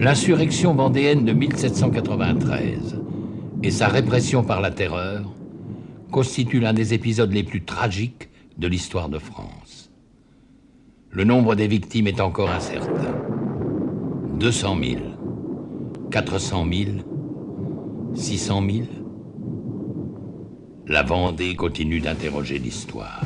L'insurrection vendéenne de 1793 et sa répression par la terreur constituent l'un des épisodes les plus tragiques de l'histoire de France. Le nombre des victimes est encore incertain. 200 000, 400 000, 600 000. La Vendée continue d'interroger l'histoire.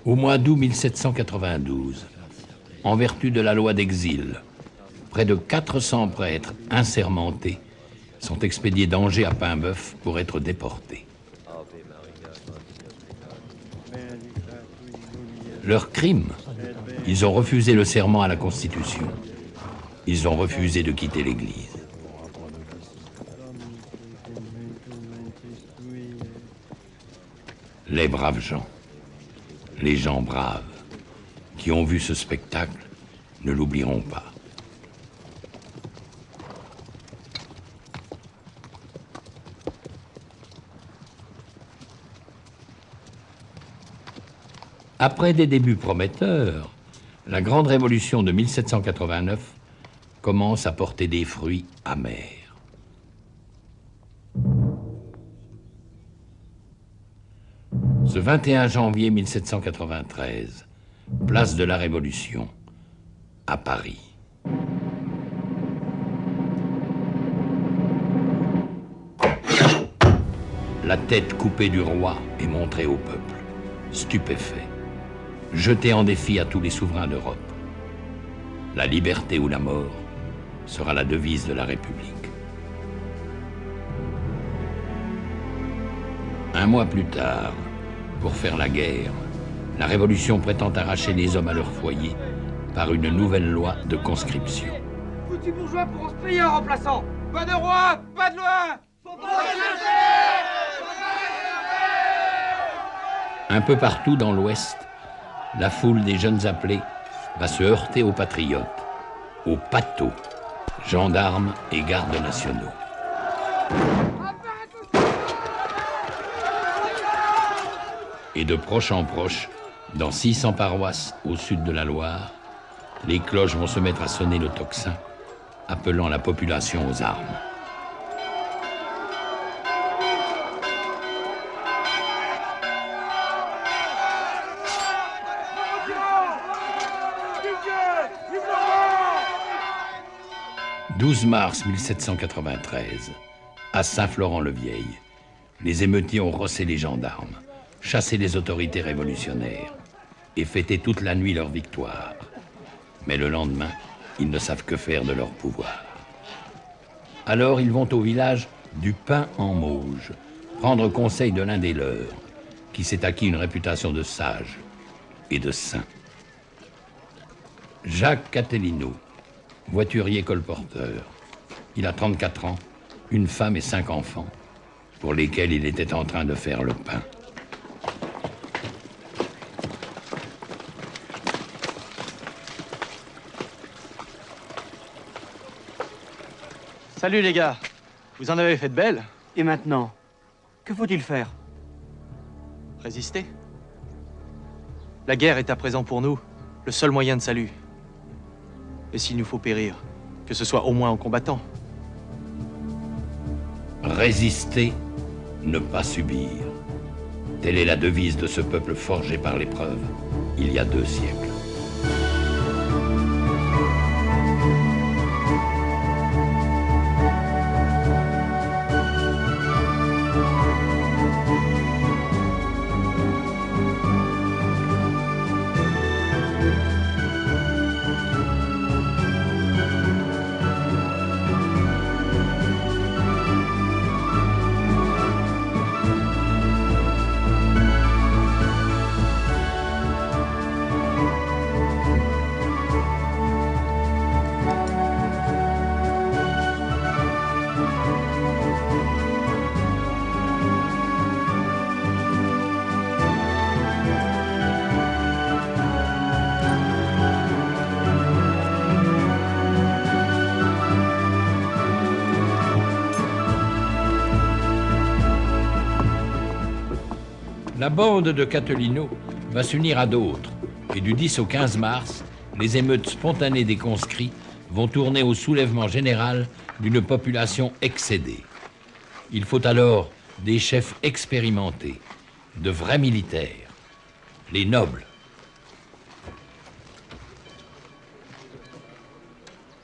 Au mois d'août 1792, en vertu de la loi d'exil, près de 400 prêtres insermentés sont expédiés d'Angers à Paimboeuf pour être déportés. Leur crime, ils ont refusé le serment à la Constitution. Ils ont refusé de quitter l'Église. Les braves gens. Les gens braves qui ont vu ce spectacle ne l'oublieront pas. Après des débuts prometteurs, la grande révolution de 1789 commence à porter des fruits amers. Ce 21 janvier 1793, place de la Révolution, à Paris. La tête coupée du roi est montrée au peuple, stupéfait, jeté en défi à tous les souverains d'Europe. La liberté ou la mort sera la devise de la République. Un mois plus tard, pour faire la guerre, la Révolution prétend arracher les hommes à leur foyer par une nouvelle loi de conscription. Foutus bourgeois pourront se payer en remplaçant. Pas de roi, pas de loi. Faut pas Un peu partout dans l'Ouest, la foule des jeunes appelés va se heurter aux patriotes, aux patos, gendarmes et gardes nationaux. Et de proche en proche, dans 600 paroisses au sud de la Loire, les cloches vont se mettre à sonner le tocsin, appelant la population aux armes. « 12 mars 1793, à Saint-Florent-le-Vieil, les émeutiers ont rossé les gendarmes, chassé les autorités révolutionnaires et fêté toute la nuit leur victoire. Mais le lendemain, ils ne savent que faire de leur pouvoir. Alors ils vont au village du Pin en Mauge, prendre conseil de l'un des leurs, qui s'est acquis une réputation de sage et de saint. Jacques Catelino, voiturier colporteur. Il a 34 ans, une femme et 5 enfants, pour lesquels il était en train de faire le pain. Salut les gars, vous en avez fait de belles. Et maintenant, que faut-il faire? Résister. La guerre est à présent pour nous le seul moyen de salut. Et s'il nous faut périr, que ce soit au moins en combattant. Résister, ne pas subir. Telle est la devise de ce peuple forgé par l'épreuve, il y a 2 siècles. La bande de Catelino va s'unir à d'autres, et du 10 au 15 mars, les émeutes spontanées des conscrits vont tourner au soulèvement général d'une population excédée. Il faut alors des chefs expérimentés, de vrais militaires, les nobles.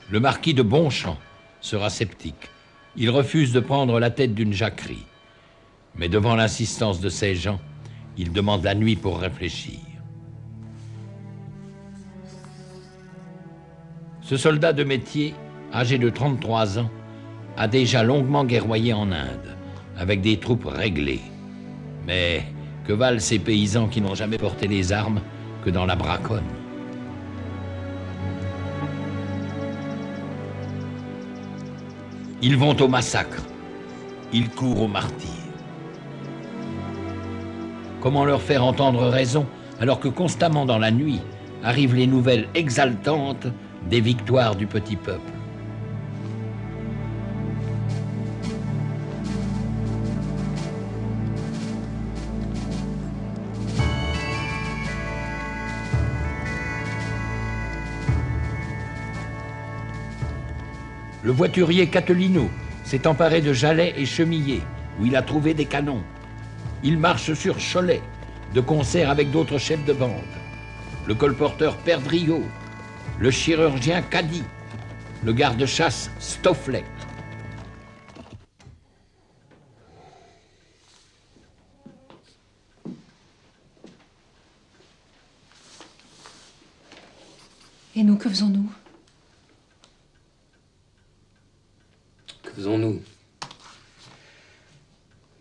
Le marquis de Bonchamp sera sceptique. Il refuse de prendre la tête d'une jacquerie. Mais devant l'insistance de ses gens, il demande la nuit pour réfléchir. Ce soldat de métier, âgé de 33 ans, a déjà longuement guerroyé en Inde, avec des troupes réglées. Mais que valent ces paysans qui n'ont jamais porté les armes que dans la braconne? Ils vont au massacre, ils courent au martyre. Comment leur faire entendre raison alors que constamment dans la nuit arrivent les nouvelles exaltantes des victoires du petit peuple? Le voiturier Catelino s'est emparé de Jalais et Chemillé, où il a trouvé des canons. Il marche sur Cholet, de concert avec d'autres chefs de bande. Le colporteur Perdriau, le chirurgien Caddy, le garde-chasse Stofflet. Et nous, que faisons-nous? Que faisons-nous?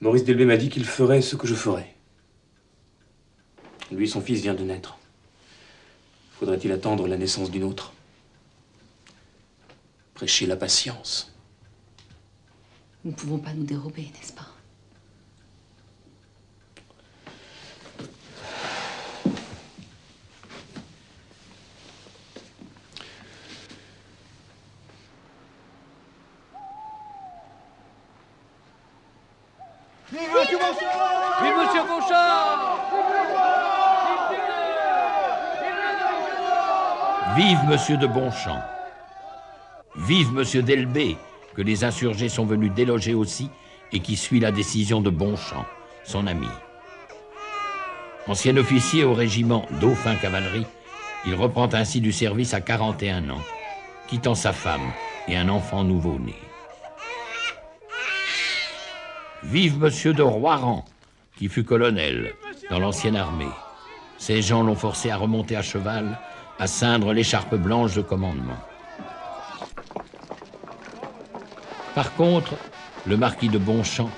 Maurice Delbé m'a dit qu'il ferait ce que je ferais. Lui, son fils vient de naître. Faudrait-il attendre la naissance d'une autre? Prêcher la patience. Nous ne pouvons pas nous dérober, n'est-ce pas? Vive Monsieur Bonchamp! Vive Monsieur Bonchamp! Vive Monsieur de Bonchamp! Vive Monsieur Delbé, que les insurgés sont venus déloger aussi et qui suit la décision de Bonchamp, son ami. Ancien officier au régiment Dauphin Cavalerie, il reprend ainsi du service à 41 ans, quittant sa femme et un enfant nouveau-né. Vive Monsieur de Roiran, qui fut colonel dans l'ancienne armée. Ses gens l'ont forcé à remonter à cheval, à ceindre l'écharpe blanche de commandement. Par contre, le marquis de Bonchamp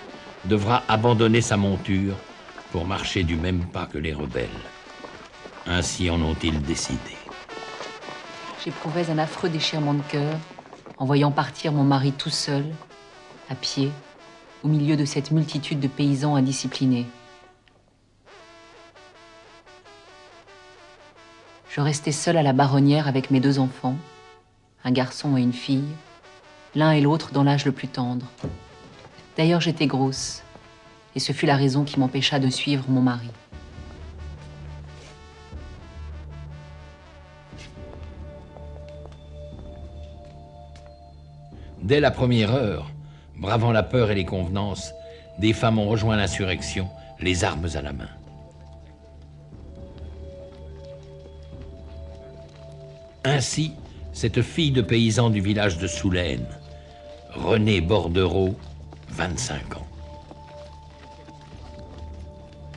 devra abandonner sa monture pour marcher du même pas que les rebelles. Ainsi en ont-ils décidé. J'éprouvais un affreux déchirement de cœur en voyant partir mon mari tout seul, à pied, au milieu de cette multitude de paysans indisciplinés. Je restais seule à la Baronnière avec mes 2 enfants, un garçon et une fille, l'un et l'autre dans l'âge le plus tendre. D'ailleurs, j'étais grosse, et ce fut la raison qui m'empêcha de suivre mon mari. Dès la première heure, bravant la peur et les convenances, des femmes ont rejoint l'insurrection, les armes à la main. Ainsi, cette fille de paysan du village de Soulaine, Renée Bordereau, 25 ans.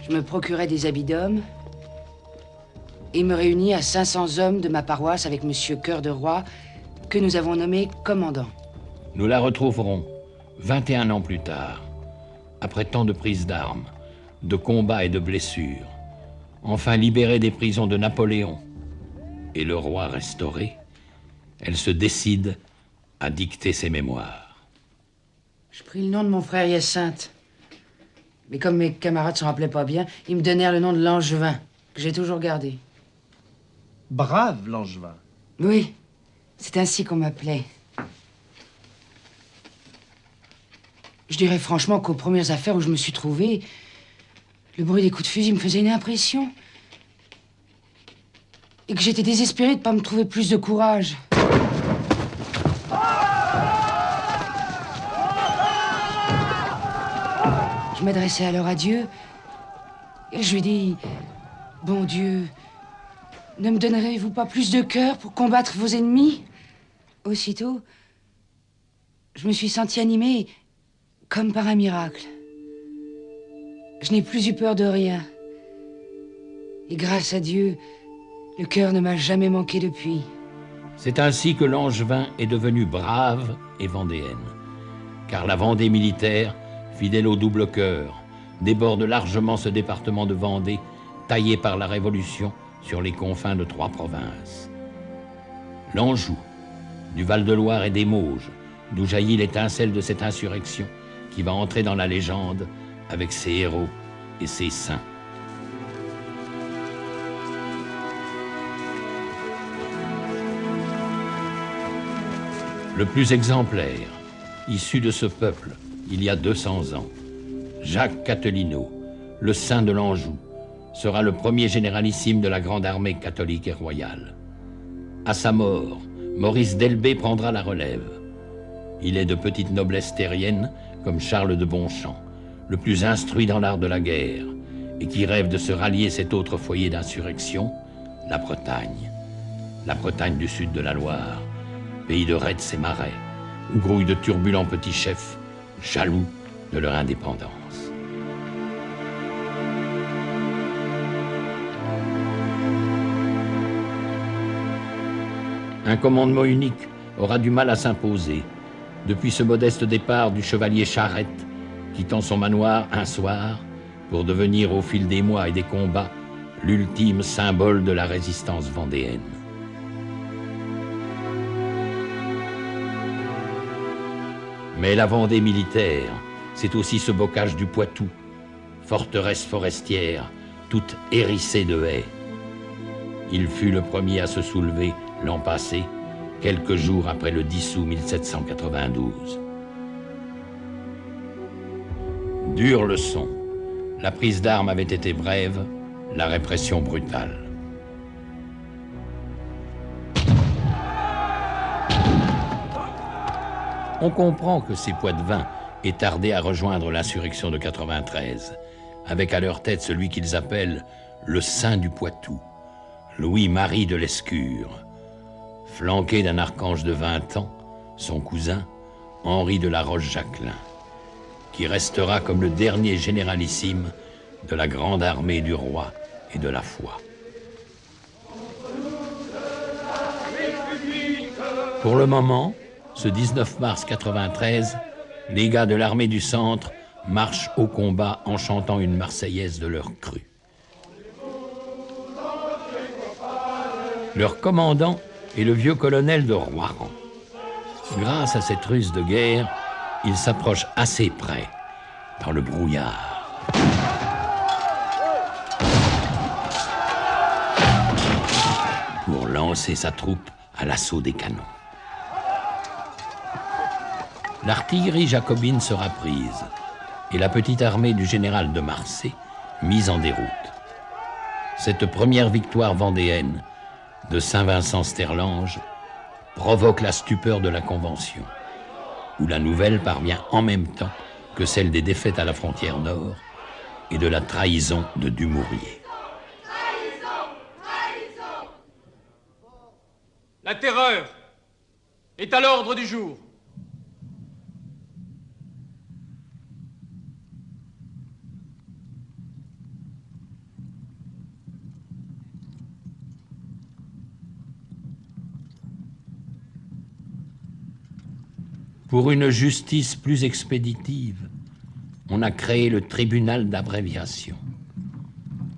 Je me procurais des habits d'homme et me réunis à 500 hommes de ma paroisse avec Monsieur Cœur de Roi, que nous avons nommé commandant. Nous la retrouverons 21 ans plus tard, après tant de prises d'armes, de combats et de blessures, enfin libérée des prisons de Napoléon et le roi restauré, elle se décide à dicter ses mémoires. Je pris le nom de mon frère Hyacinthe. Mais comme mes camarades s'en rappelaient pas bien, ils me donnèrent le nom de Langevin, que j'ai toujours gardé. Brave Langevin. Oui, c'est ainsi qu'on m'appelait. Je dirais franchement qu'aux premières affaires où je me suis trouvé, le bruit des coups de fusil me faisait une impression. Et que j'étais désespéré de ne pas me trouver plus de courage. Je m'adressais alors à Dieu et je lui dis, bon Dieu, ne me donnerez-vous pas plus de cœur pour combattre vos ennemis? Aussitôt, je me suis senti animé comme par un miracle. Je n'ai plus eu peur de rien. Et grâce à Dieu, le cœur ne m'a jamais manqué depuis. C'est ainsi que Langevin est devenu brave et vendéenne. Car la Vendée militaire, fidèle au double cœur, déborde largement ce département de Vendée, taillé par la Révolution sur les confins de 3 provinces. L'Anjou, du Val-de-Loire et des Mauges, d'où jaillit l'étincelle de cette insurrection qui va entrer dans la légende avec ses héros et ses saints. Le plus exemplaire, issu de ce peuple, il y a 200 ans, Jacques Catelino, le saint de l'Anjou, sera le premier généralissime de la grande armée catholique et royale. À sa mort, Maurice d'Elbée prendra la relève. Il est de petite noblesse terrienne, comme Charles de Bonchamp, le plus instruit dans l'art de la guerre, et qui rêve de se rallier cet autre foyer d'insurrection, la Bretagne. La Bretagne du sud de la Loire, pays de rets et marais, où grouillent de turbulents petits chefs, jaloux de leur indépendance. Un commandement unique aura du mal à s'imposer depuis ce modeste départ du chevalier Charette, quittant son manoir un soir pour devenir au fil des mois et des combats l'ultime symbole de la résistance vendéenne. Mais la Vendée militaire, c'est aussi ce bocage du Poitou, forteresse forestière, toute hérissée de haies. Il fut le premier à se soulever l'an passé, quelques jours après le 10 août 1792. Dure leçon. La prise d'armes avait été brève, la répression brutale. On comprend que ces Poitevins aient tardé à rejoindre l'insurrection de 93, avec à leur tête celui qu'ils appellent le Saint du Poitou, Louis-Marie de Lescure, flanqué d'un archange de 20 ans, son cousin, Henri de la Roche-Jacquelin, qui restera comme le dernier généralissime de la grande armée du roi et de la foi. Pour le moment, ce 19 mars 93, les gars de l'armée du centre marchent au combat en chantant une marseillaise de leur cru. Leur commandant est le vieux colonel de Roiran. Grâce à cette ruse de guerre, il s'approche assez près, dans le brouillard. Pour lancer sa troupe à l'assaut des canons. L'artillerie jacobine sera prise et la petite armée du général de Marsay mise en déroute. Cette première victoire vendéenne de Saint-Vincent-Sterlange provoque la stupeur de la Convention, où la nouvelle parvient en même temps que celle des défaites à la frontière nord et de la trahison de Dumouriez. La terreur est à l'ordre du jour. Pour une justice plus expéditive, on a créé le tribunal d'abréviation.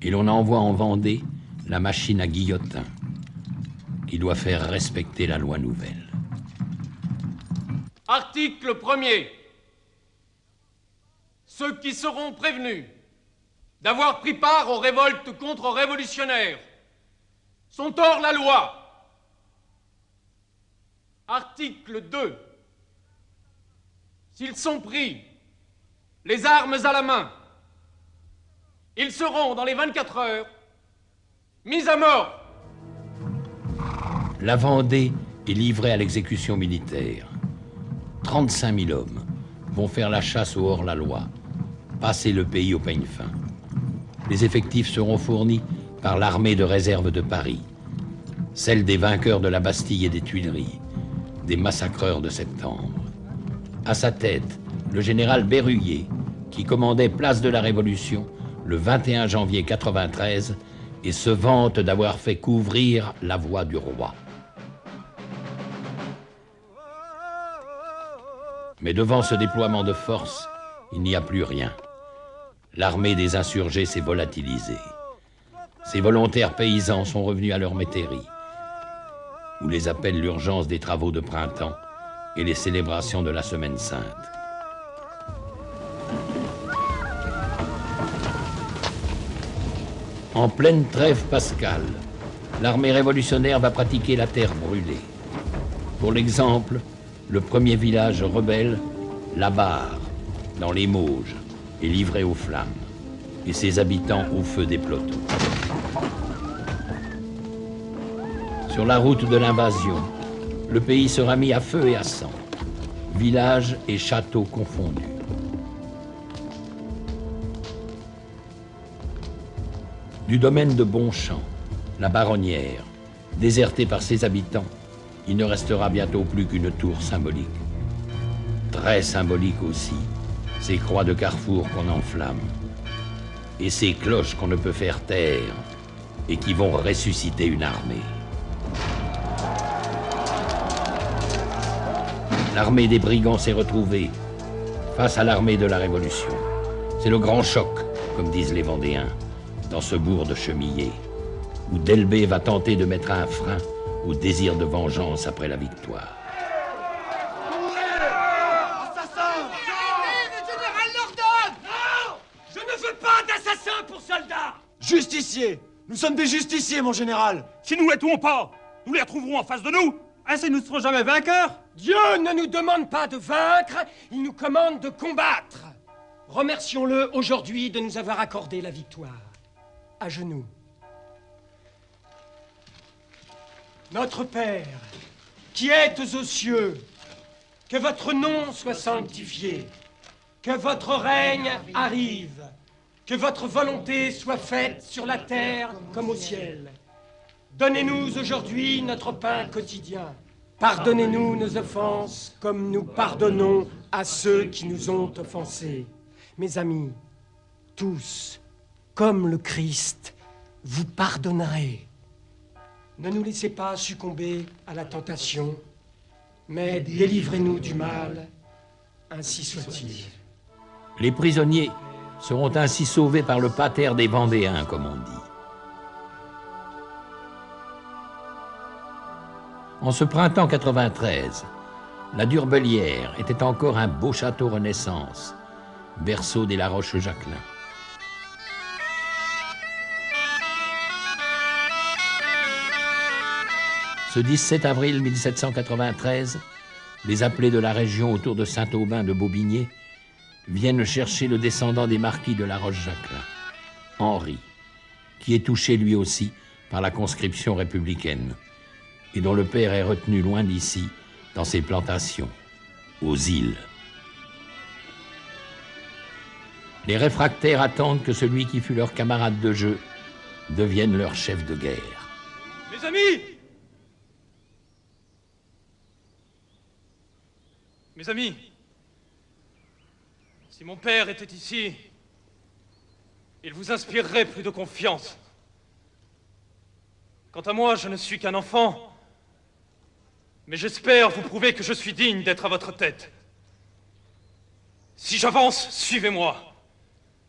Et l'on envoie en Vendée la machine à guillotin, qui doit faire respecter la loi nouvelle. Article 1er. Ceux qui seront prévenus d'avoir pris part aux révoltes contre-révolutionnaires sont hors la loi. Article 2. S'ils sont pris les armes à la main, ils seront, dans les 24 heures, mis à mort. La Vendée est livrée à l'exécution militaire. 35 000 hommes vont faire la chasse au hors-la-loi, passer le pays au peigne fin. Les effectifs seront fournis par l'armée de réserve de Paris, celle des vainqueurs de la Bastille et des Tuileries, des massacreurs de septembre. À sa tête, le général Berruyer, qui commandait place de la Révolution le 21 janvier 93 et se vante d'avoir fait couvrir la voie du roi. Mais devant ce déploiement de force, il n'y a plus rien. L'armée des insurgés s'est volatilisée. Ces volontaires paysans sont revenus à leur métairie, où les appelle l'urgence des travaux de printemps et les célébrations de la Semaine Sainte. En pleine trêve pascale, l'armée révolutionnaire va pratiquer la terre brûlée. Pour l'exemple, le premier village rebelle, La Barre, dans les Mauges, est livré aux flammes, et ses habitants au feu des pelotons. Sur la route de l'invasion, le pays sera mis à feu et à sang, villages et châteaux confondus. Du domaine de Bonchamp, la Baronnière, désertée par ses habitants, il ne restera bientôt plus qu'une tour symbolique. Très symbolique aussi, ces croix de carrefour qu'on enflamme, et ces cloches qu'on ne peut faire taire, et qui vont ressusciter une armée. L'armée des brigands s'est retrouvée face à l'armée de la Révolution. C'est le grand choc, comme disent les Vendéens, dans ce bourg de Chemillé, où Delbé va tenter de mettre un frein au désir de vengeance après la victoire. Assassin! Le général l'ordonne! Non! Je ne veux pas d'assassins pour soldats! Justiciers! Nous sommes des justiciers, mon général! Si nous ne les tuons pas, nous les retrouverons en face de nous! Ainsi nous ne serons jamais vainqueurs! Dieu ne nous demande pas de vaincre, il nous commande de combattre. Remercions-le aujourd'hui de nous avoir accordé la victoire. À genoux. Notre Père, qui êtes aux cieux, que votre nom soit sanctifié, que votre règne arrive, que votre volonté soit faite sur la terre comme au ciel. Donnez-nous aujourd'hui notre pain quotidien. Pardonnez-nous nos offenses comme nous pardonnons à ceux qui nous ont offensés. Mes amis, tous, comme le Christ, vous pardonnerez. Ne nous laissez pas succomber à la tentation, mais délivrez-nous du mal, ainsi soit-il. Les prisonniers seront ainsi sauvés par le pater des Vendéens, comme on dit. En ce printemps 93, la Durbelière était encore un beau château Renaissance, berceau des La Roche-Jacquelin. Ce 17 avril 1793, les appelés de la région autour de Saint-Aubin de Bobigné viennent chercher le descendant des marquis de La Roche-Jacquelin, Henri, qui est touché lui aussi par la conscription républicaine et dont le père est retenu loin d'ici, dans ses plantations, aux îles. Les réfractaires attendent que celui qui fut leur camarade de jeu devienne leur chef de guerre. Mes amis! Mes amis, si mon père était ici, il vous inspirerait plus de confiance. Quant à moi, je ne suis qu'un enfant, mais j'espère vous prouver que je suis digne d'être à votre tête. Si j'avance, suivez-moi.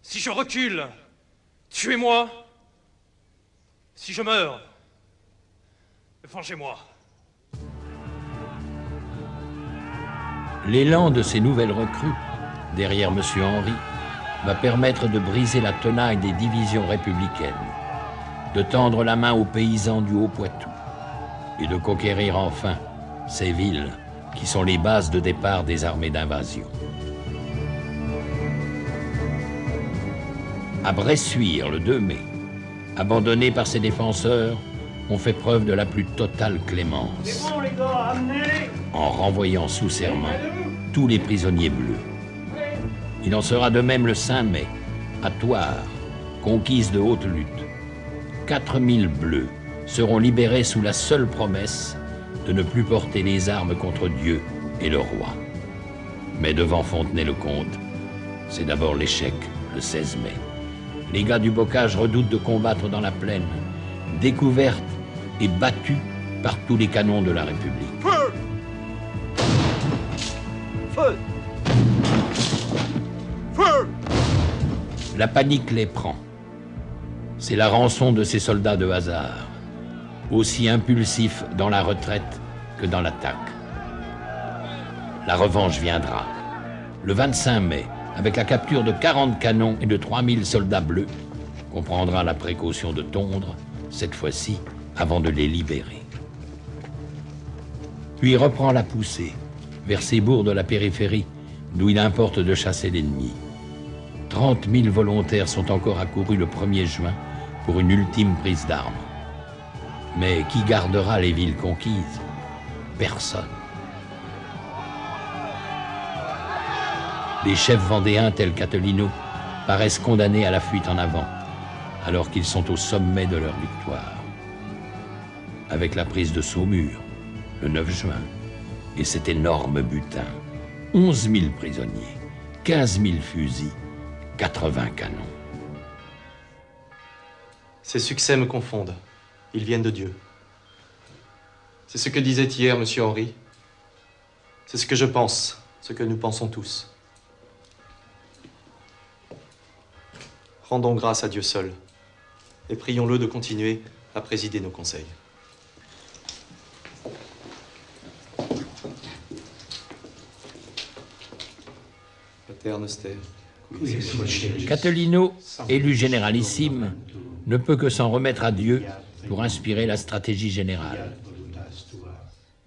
Si je recule, tuez-moi. Si je meurs, vengez-moi. L'élan de ces nouvelles recrues, derrière M. Henry, va permettre de briser la tenaille des divisions républicaines, de tendre la main aux paysans du Haut-Poitou et de conquérir enfin ces villes qui sont les bases de départ des armées d'invasion. À Bressuire, le 2 mai, abandonnés par ses défenseurs, ont fait preuve de la plus totale clémence, en renvoyant sous serment tous les prisonniers bleus. Il en sera de même le 5 mai, à Thouars, conquise de haute lutte. 4000 bleus seront libérés sous la seule promesse de ne plus porter les armes contre Dieu et le roi. Mais devant Fontenay-le-Comte, c'est d'abord l'échec, le 16 mai. Les gars du Bocage redoutent de combattre dans la plaine, découverte et battue par tous les canons de la République. Feu! Feu! Feu! La panique les prend. C'est la rançon de ces soldats de hasard, aussi impulsifs dans la retraite que dans l'attaque. La revanche viendra. Le 25 mai, avec la capture de 40 canons et de 3000 soldats bleus, qu'on prendra la précaution de tondre, cette fois-ci, avant de les libérer. Puis reprend la poussée, vers ces bourgs de la périphérie, d'où il importe de chasser l'ennemi. 30 000 volontaires sont encore accourus le 1er juin pour une ultime prise d'armes. Mais qui gardera les villes conquises? Personne. Les chefs vendéens tels qu'Attolino paraissent condamnés à la fuite en avant, alors qu'ils sont au sommet de leur victoire. Avec la prise de Saumur, le 9 juin, et cet énorme butin, 11 000 prisonniers, 15 000 fusils, 80 canons. Ces succès me confondent. Ils viennent de Dieu. C'est ce que disait hier M. Henry. C'est ce que je pense, ce que nous pensons tous. Rendons grâce à Dieu seul et prions-le de continuer à présider nos conseils. Pater Noster. Catilino, élu généralissime, ne peut que s'en remettre à Dieu pour inspirer la stratégie générale.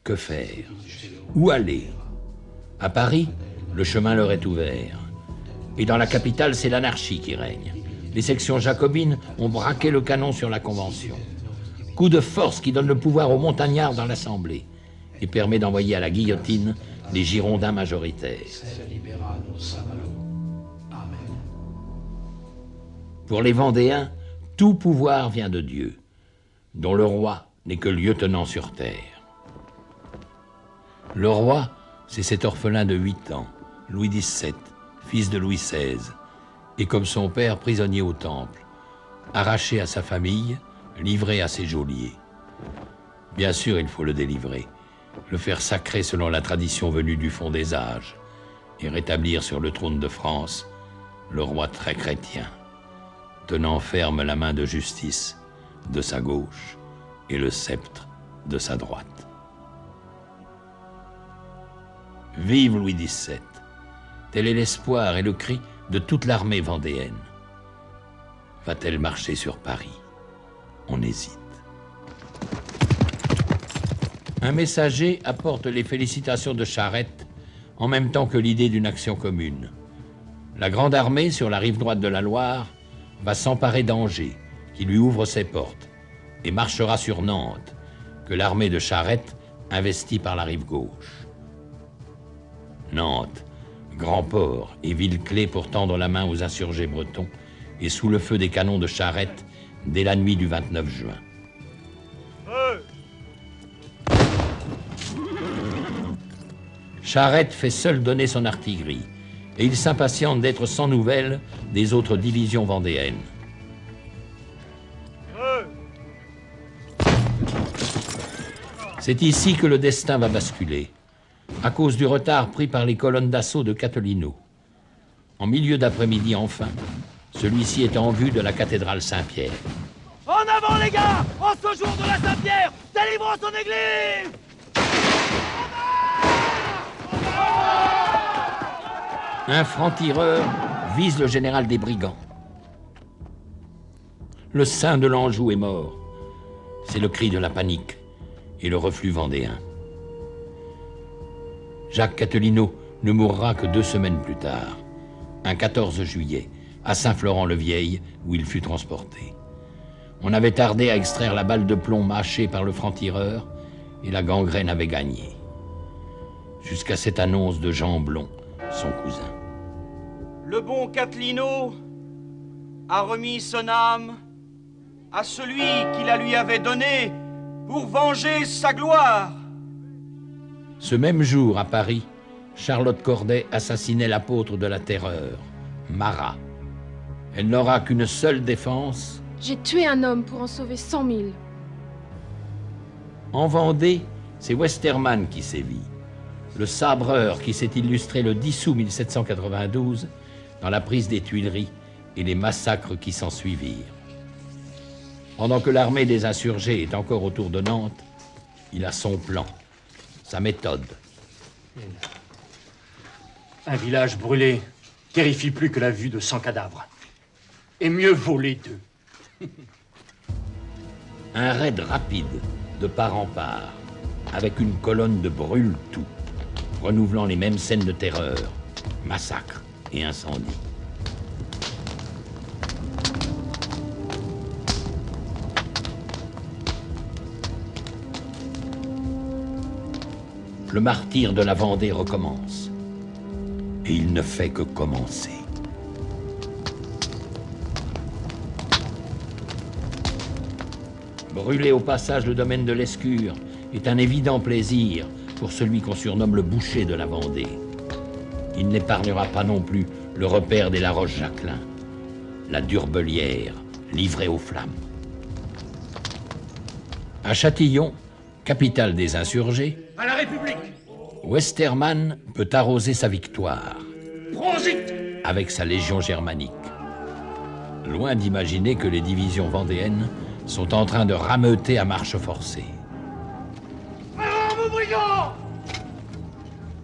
Que faire? Où aller? À Paris, le chemin leur est ouvert. Et dans la capitale, c'est l'anarchie qui règne. Les sections jacobines ont braqué le canon sur la Convention. Coup de force qui donne le pouvoir aux montagnards dans l'Assemblée et permet d'envoyer à la guillotine les Girondins majoritaires. Pour les Vendéens, tout pouvoir vient de Dieu, dont le roi n'est que lieutenant sur terre. Le roi, c'est cet orphelin de 8 ans, Louis XVII, fils de Louis XVI, et comme son père prisonnier au Temple, arraché à sa famille, livré à ses geôliers. Bien sûr, il faut le délivrer, le faire sacrer selon la tradition venue du fond des âges, et rétablir sur le trône de France le roi très chrétien, tenant ferme la main de justice de sa gauche et le sceptre de sa droite. Vive Louis XVII! Tel est l'espoir et le cri de toute l'armée vendéenne. Va-t-elle marcher sur Paris? On hésite. Un messager apporte les félicitations de Charette en même temps que l'idée d'une action commune. La grande armée sur la rive droite de la Loire va s'emparer d'Angers, qui lui ouvre ses portes, et marchera sur Nantes, que l'armée de Charette investit par la rive gauche. Nantes, grand port et ville clé pour tendre la main aux insurgés bretons, est sous le feu des canons de Charette dès la nuit du 29 juin. Charette fait seul donner son artillerie, et il s'impatiente d'être sans nouvelles des autres divisions vendéennes. C'est ici que le destin va basculer, à cause du retard pris par les colonnes d'assaut de Catelino. En milieu d'après-midi enfin, celui-ci est en vue de la cathédrale Saint-Pierre. En avant les gars! En ce jour de la Saint-Pierre, délivrons son église! Un franc-tireur vise le général des brigands. Le saint de l'Anjou est mort. C'est le cri de la panique et le reflux vendéen. Jacques Catelino ne mourra que 2 semaines plus tard, un 14 juillet, à Saint-Florent-le-Vieil, où il fut transporté. On avait tardé à extraire la balle de plomb mâchée par le franc-tireur, et la gangrène avait gagné. Jusqu'à cette annonce de Jean Blon, son cousin. Le bon Catelino a remis son âme à celui qui la lui avait donnée pour venger sa gloire. Ce même jour, à Paris, Charlotte Corday assassinait l'apôtre de la terreur, Marat. Elle n'aura qu'une seule défense. J'ai tué un homme pour en sauver 100 000. En Vendée, c'est Westermann qui sévit. Le sabreur qui s'est illustré le 10 août 1792 dans la prise des Tuileries et les massacres qui s'en suivirent. Pendant que l'armée des insurgés est encore autour de Nantes, il a son plan, sa méthode. Un village brûlé terrifie plus que la vue de 100 cadavres. Et mieux vaut les deux. Un raid rapide, de part en part, avec une colonne de brûle-tout, renouvelant les mêmes scènes de terreur, massacres et incendies. Le martyre de la Vendée recommence. Et il ne fait que commencer. Brûler au passage le domaine de l'Escure est un évident plaisir pour celui qu'on surnomme le boucher de la Vendée. Il n'épargnera pas non plus le repère des La Roche-Jacquelin, la Durbelière, livrée aux flammes. À Châtillon, capitale des insurgés, À la République! Westermann peut arroser sa victoire Prosit! avec sa légion germanique. Loin d'imaginer que les divisions vendéennes sont en train de rameuter à marche forcée. Vos brigands!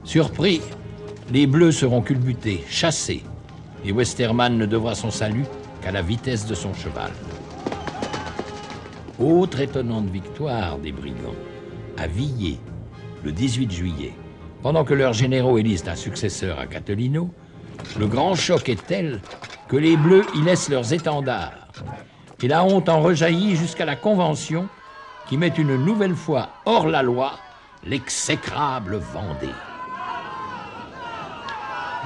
Surpris, les Bleus seront culbutés, chassés, et Westermann ne devra son salut qu'à la vitesse de son cheval. Autre étonnante victoire des brigands, à Villers, le 18 juillet. Pendant que leurs généraux élisent un successeur à Catelino, le grand choc est tel que les Bleus y laissent leurs étendards. Et la honte en rejaillit jusqu'à la Convention qui met une nouvelle fois hors la loi l'exécrable Vendée.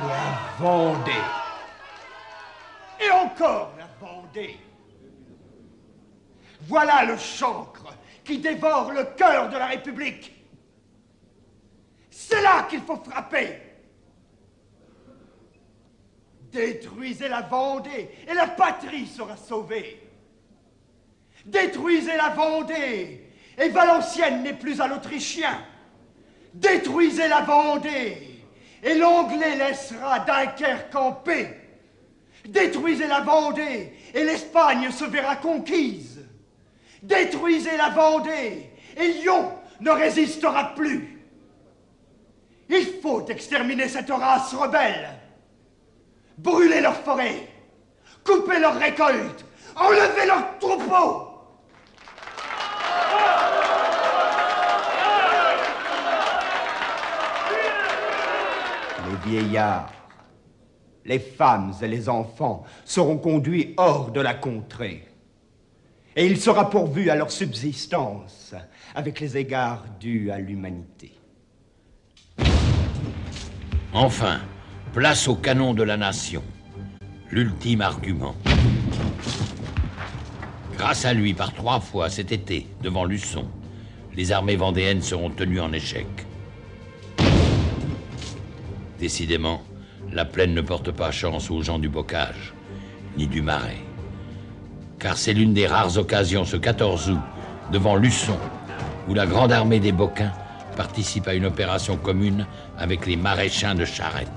La Vendée! Et encore la Vendée! Voilà le chancre qui dévore le cœur de la République! C'est là qu'il faut frapper! Détruisez la Vendée et la patrie sera sauvée! Détruisez la Vendée et Valenciennes n'est plus à l'Autrichien! Détruisez la Vendée et l'Anglais laissera Dunkerque en paix! Détruisez la Vendée et l'Espagne se verra conquise! Détruisez la Vendée et Lyon ne résistera plus! Il faut exterminer cette race rebelle! Brûler leurs forêts! Couper leurs récoltes! Enlever leurs troupeaux! Les vieillards, les femmes et les enfants seront conduits hors de la contrée. Et il sera pourvu à leur subsistance avec les égards dus à l'humanité. Enfin, Place au canon de la nation. L'ultime argument. Grâce à lui, par 3 fois cet été, devant Luçon, les armées vendéennes seront tenues en échec. Décidément, la plaine ne porte pas chance aux gens du Bocage, ni du Marais. Car c'est l'une des rares occasions, ce 14 août, devant Luçon, où la grande armée des Boccains participe à une opération commune avec les maréchins de Charette.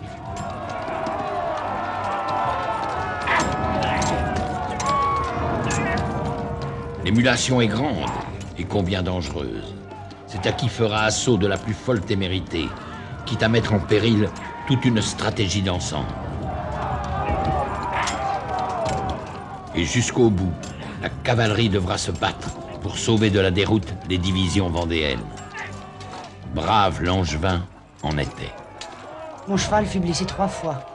L'émulation est grande et combien dangereuse. C'est à qui fera assaut de la plus folle témérité, quitte à mettre en péril toute une stratégie d'ensemble. Et jusqu'au bout, la cavalerie devra se battre pour sauver de la déroute les divisions vendéennes. Brave Langevin en était. Mon cheval fut blessé 3 fois.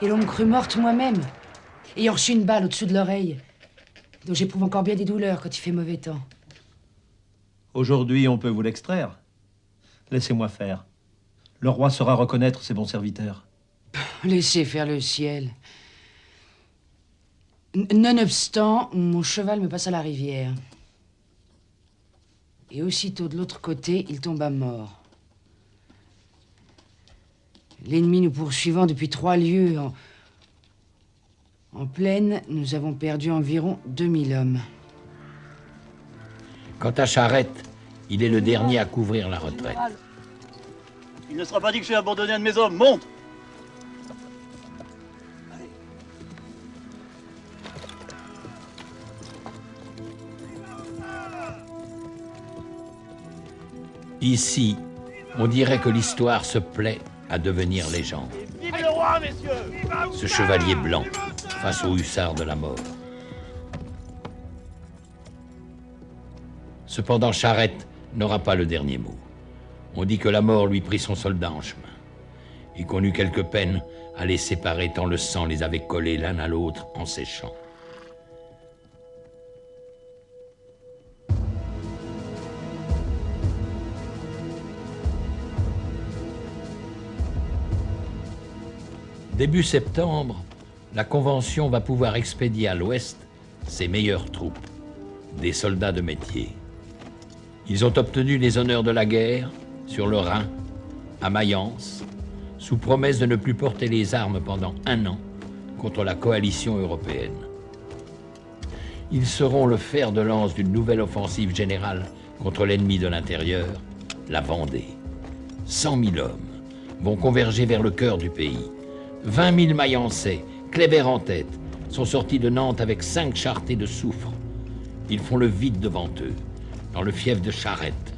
Et l'on me crut morte moi-même, ayant reçu une balle au-dessous de l'oreille, dont j'éprouve encore bien des douleurs quand il fait mauvais temps. Aujourd'hui, on peut vous l'extraire. Laissez-moi faire. Le roi saura reconnaître ses bons serviteurs. Laissez faire le ciel. Nonobstant, mon cheval me passe à la rivière. Et aussitôt de l'autre côté, il tomba mort. L'ennemi nous poursuivant depuis 3 lieues en plaine, nous avons perdu environ 2000 hommes. Quant à Charette, il est le dernier à couvrir la retraite. Il ne sera pas dit que j'ai abandonné un de mes hommes. Monte! Ici, on dirait que l'histoire se plaît à devenir légende. Vive le roi, messieurs! Ce chevalier blanc face aux hussards de la mort. Cependant, Charette n'aura pas le dernier mot. On dit que la mort lui prit son soldat en chemin et qu'on eut quelque peine à les séparer tant le sang les avait collés l'un à l'autre en séchant. Début septembre, la Convention va pouvoir expédier à l'Ouest ses meilleures troupes, des soldats de métier. Ils ont obtenu les honneurs de la guerre sur le Rhin, à Mayence, sous promesse de ne plus porter les armes pendant 1 an contre la coalition européenne. Ils seront le fer de lance d'une nouvelle offensive générale contre l'ennemi de l'intérieur, la Vendée. 100 000 hommes vont converger vers le cœur du pays. 20 000 Mayençais, Kléber en tête, sont sortis de Nantes avec 5 charretées de soufre. Ils font le vide devant eux, dans le fief de Charette,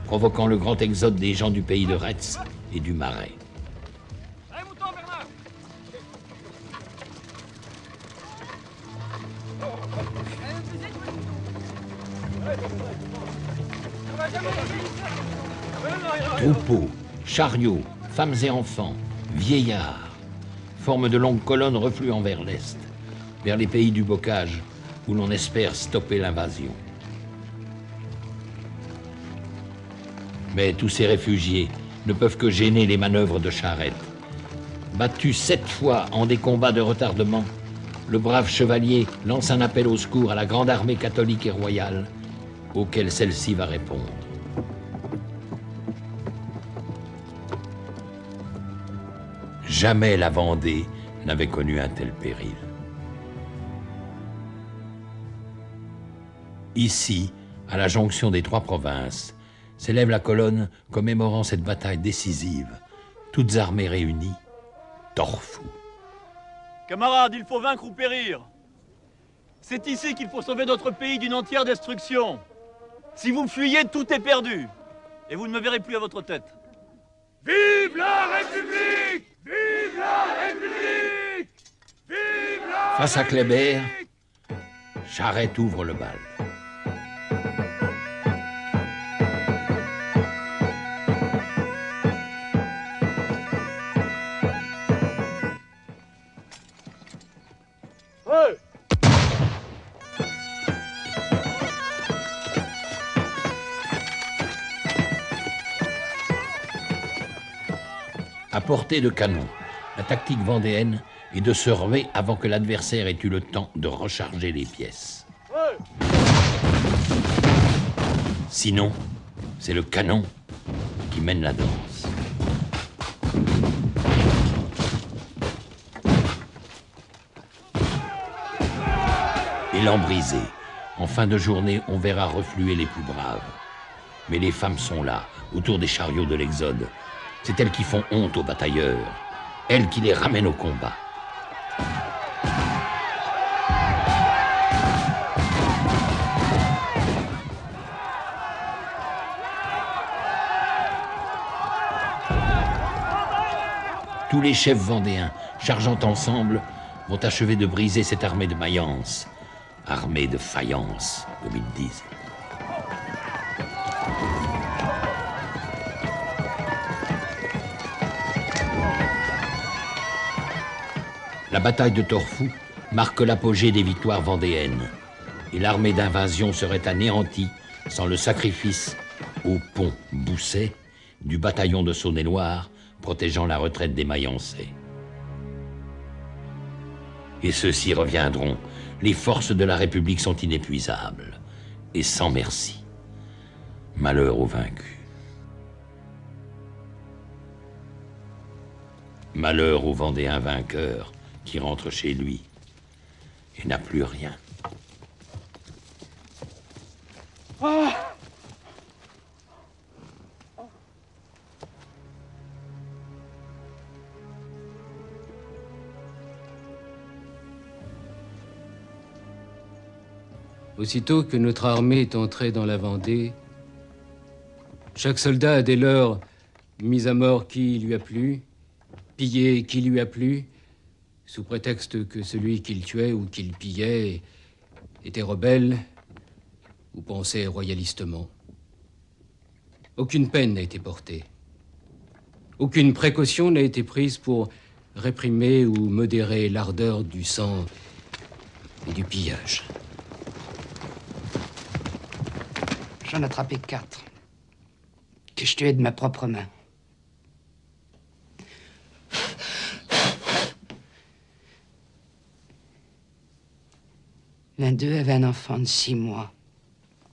provoquant le grand exode des gens du pays de Retz et du Marais. Troupeaux, chariots, femmes et enfants, vieillards, forment de longues colonnes refluant vers l'est, vers les pays du Bocage, où l'on espère stopper l'invasion. Mais tous ces réfugiés ne peuvent que gêner les manœuvres de Charette. Battu 7 fois en des combats de retardement, le brave chevalier lance un appel au secours à la grande armée catholique et royale, auquel celle-ci va répondre. Jamais la Vendée n'avait connu un tel péril. Ici, à la jonction des 3 provinces, s'élève la colonne commémorant cette bataille décisive, toutes armées réunies, Torfou. Camarades, il faut vaincre ou périr. C'est ici qu'il faut sauver notre pays d'une entière destruction. Si vous fuyez, tout est perdu. Et vous ne me verrez plus à votre tête. Vive la République! Vive la République! Vive la Face à Kléber, Charette ouvre le bal. À portée de canon, La tactique vendéenne est de se ruer avant que l'adversaire ait eu le temps de recharger les pièces. Sinon, c'est le canon qui mène la danse. Élan brisé. En fin de journée, on verra refluer les plus braves. Mais les femmes sont là, autour des chariots de l'Exode. C'est elles qui font honte aux batailleurs. Elles qui les ramènent au combat. Tous les chefs vendéens, chargeant ensemble, vont achever de briser cette armée de Mayence. Armée de faïence, comme ils disent. La bataille de Torfou marque l'apogée des victoires vendéennes. Et l'armée d'invasion serait anéantie sans le sacrifice au pont Bousset du bataillon de Saône-et-Loire protégeant la retraite des Mayençais. Et ceux-ci reviendront. Les forces de la République sont inépuisables et sans merci. Malheur aux vaincus. Malheur au Vendéen vainqueur qui rentre chez lui et n'a plus rien. Ah! Aussitôt que notre armée est entrée dans la Vendée, chaque soldat a dès lors mis à mort qui lui a plu, pillé qui lui a plu, sous prétexte que celui qu'il tuait ou qu'il pillait était rebelle ou pensait royalistement. Aucune peine n'a été portée. Aucune précaution n'a été prise pour réprimer ou modérer l'ardeur du sang et du pillage. J'en ai attrapé 4, que je tuais de ma propre main. L'un d'eux avait un enfant de 6 mois,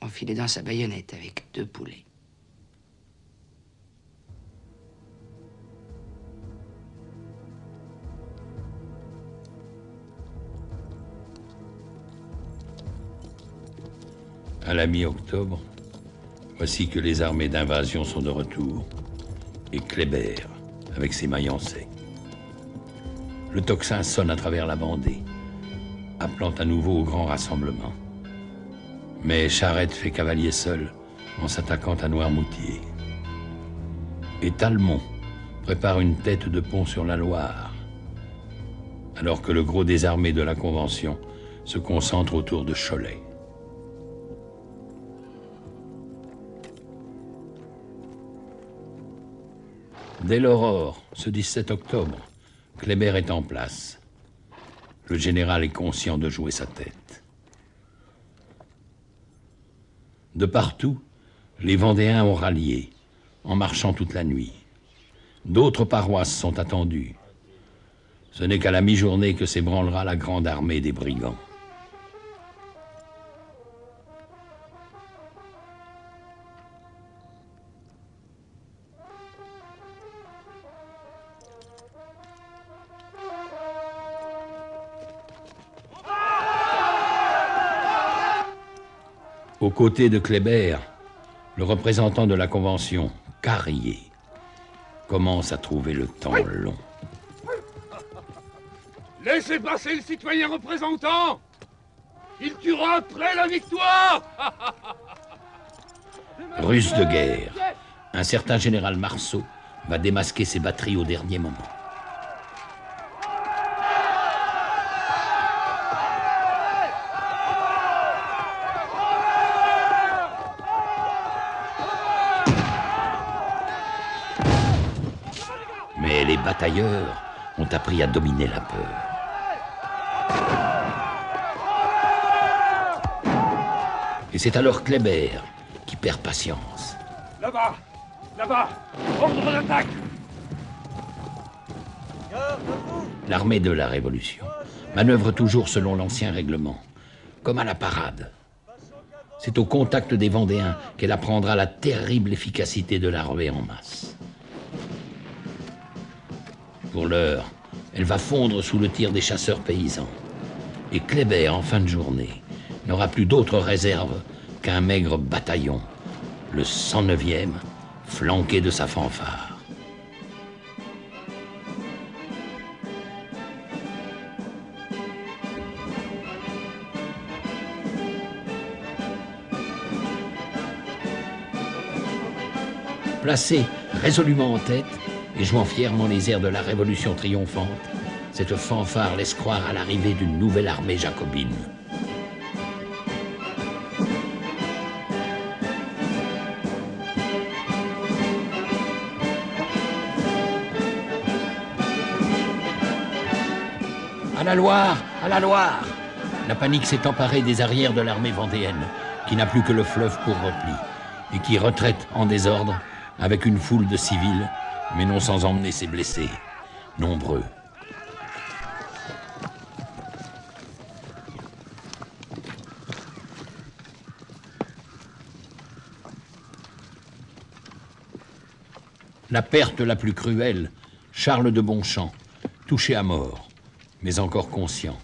enfilé dans sa baïonnette avec 2 poulets. À la mi-octobre, voici que les armées d'invasion sont de retour, et Kléber avec ses Mayençais. Le tocsin sonne à travers la Vendée, appelant à nouveau au grand rassemblement. Mais Charette fait cavalier seul en s'attaquant à Noirmoutier. Et Talmont prépare une tête de pont sur la Loire, alors que le gros des armées de la Convention se concentre autour de Cholet. Dès l'aurore, ce 17 octobre, Kléber est en place. Le général est conscient de jouer sa tête. De partout, les Vendéens ont rallié, en marchant toute la nuit. D'autres paroisses sont attendues. Ce n'est qu'à la mi-journée que s'ébranlera la grande armée des brigands. Aux côtés de Kléber, le représentant de la Convention, Carrier, commence à trouver le temps long. Laissez passer le citoyen représentant. Il tuera après la victoire. Ruse de guerre. Un certain général Marceau va démasquer ses batteries au dernier moment. Mais les batailleurs ont appris à dominer la peur. Et c'est alors Kléber qui perd patience. Là-bas, là-bas, ordre d'attaque. L'armée de la Révolution manœuvre toujours selon l'ancien règlement, comme à la parade. C'est au contact des Vendéens qu'elle apprendra la terrible efficacité de l'armée en masse. Pour l'heure, elle va fondre sous le tir des chasseurs paysans. Et Kléber, en fin de journée, n'aura plus d'autre réserve qu'un maigre bataillon, le 109e, flanqué de sa fanfare. Placée résolument en tête et jouant fièrement les airs de la Révolution triomphante, cette fanfare laisse croire à l'arrivée d'une nouvelle armée jacobine. À la Loire! À la Loire! La panique s'est emparée des arrières de l'armée vendéenne, qui n'a plus que le fleuve pour repli, et qui retraite en désordre avec une foule de civils, mais non sans emmener ses blessés, nombreux. La perte la plus cruelle, Charles de Bonchamp, touché à mort, mais encore conscient,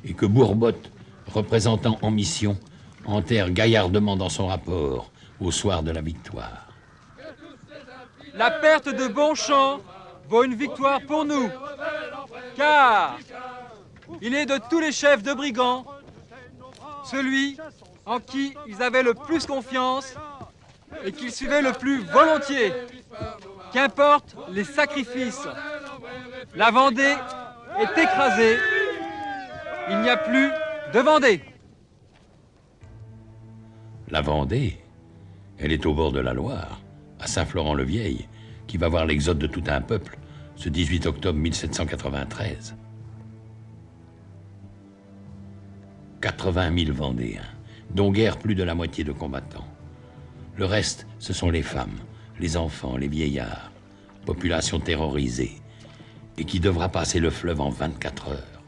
et que Bourbotte, représentant en mission, enterre gaillardement dans son rapport au soir de la victoire. La perte de Bonchamp vaut une victoire pour nous, car il est de tous les chefs de brigands celui en qui ils avaient le plus confiance et qu'ils suivaient le plus volontiers. Qu'importe les sacrifices, la Vendée est écrasée, il n'y a plus de Vendée. La Vendée, elle est au bord de la Loire, à Saint-Florent-le-Vieil, qui va voir l'exode de tout un peuple, ce 18 octobre 1793. 80 000 Vendéens, dont guère plus de la moitié de combattants. Le reste, ce sont les femmes, les enfants, les vieillards, population terrorisée, et qui devra passer le fleuve en 24 heures,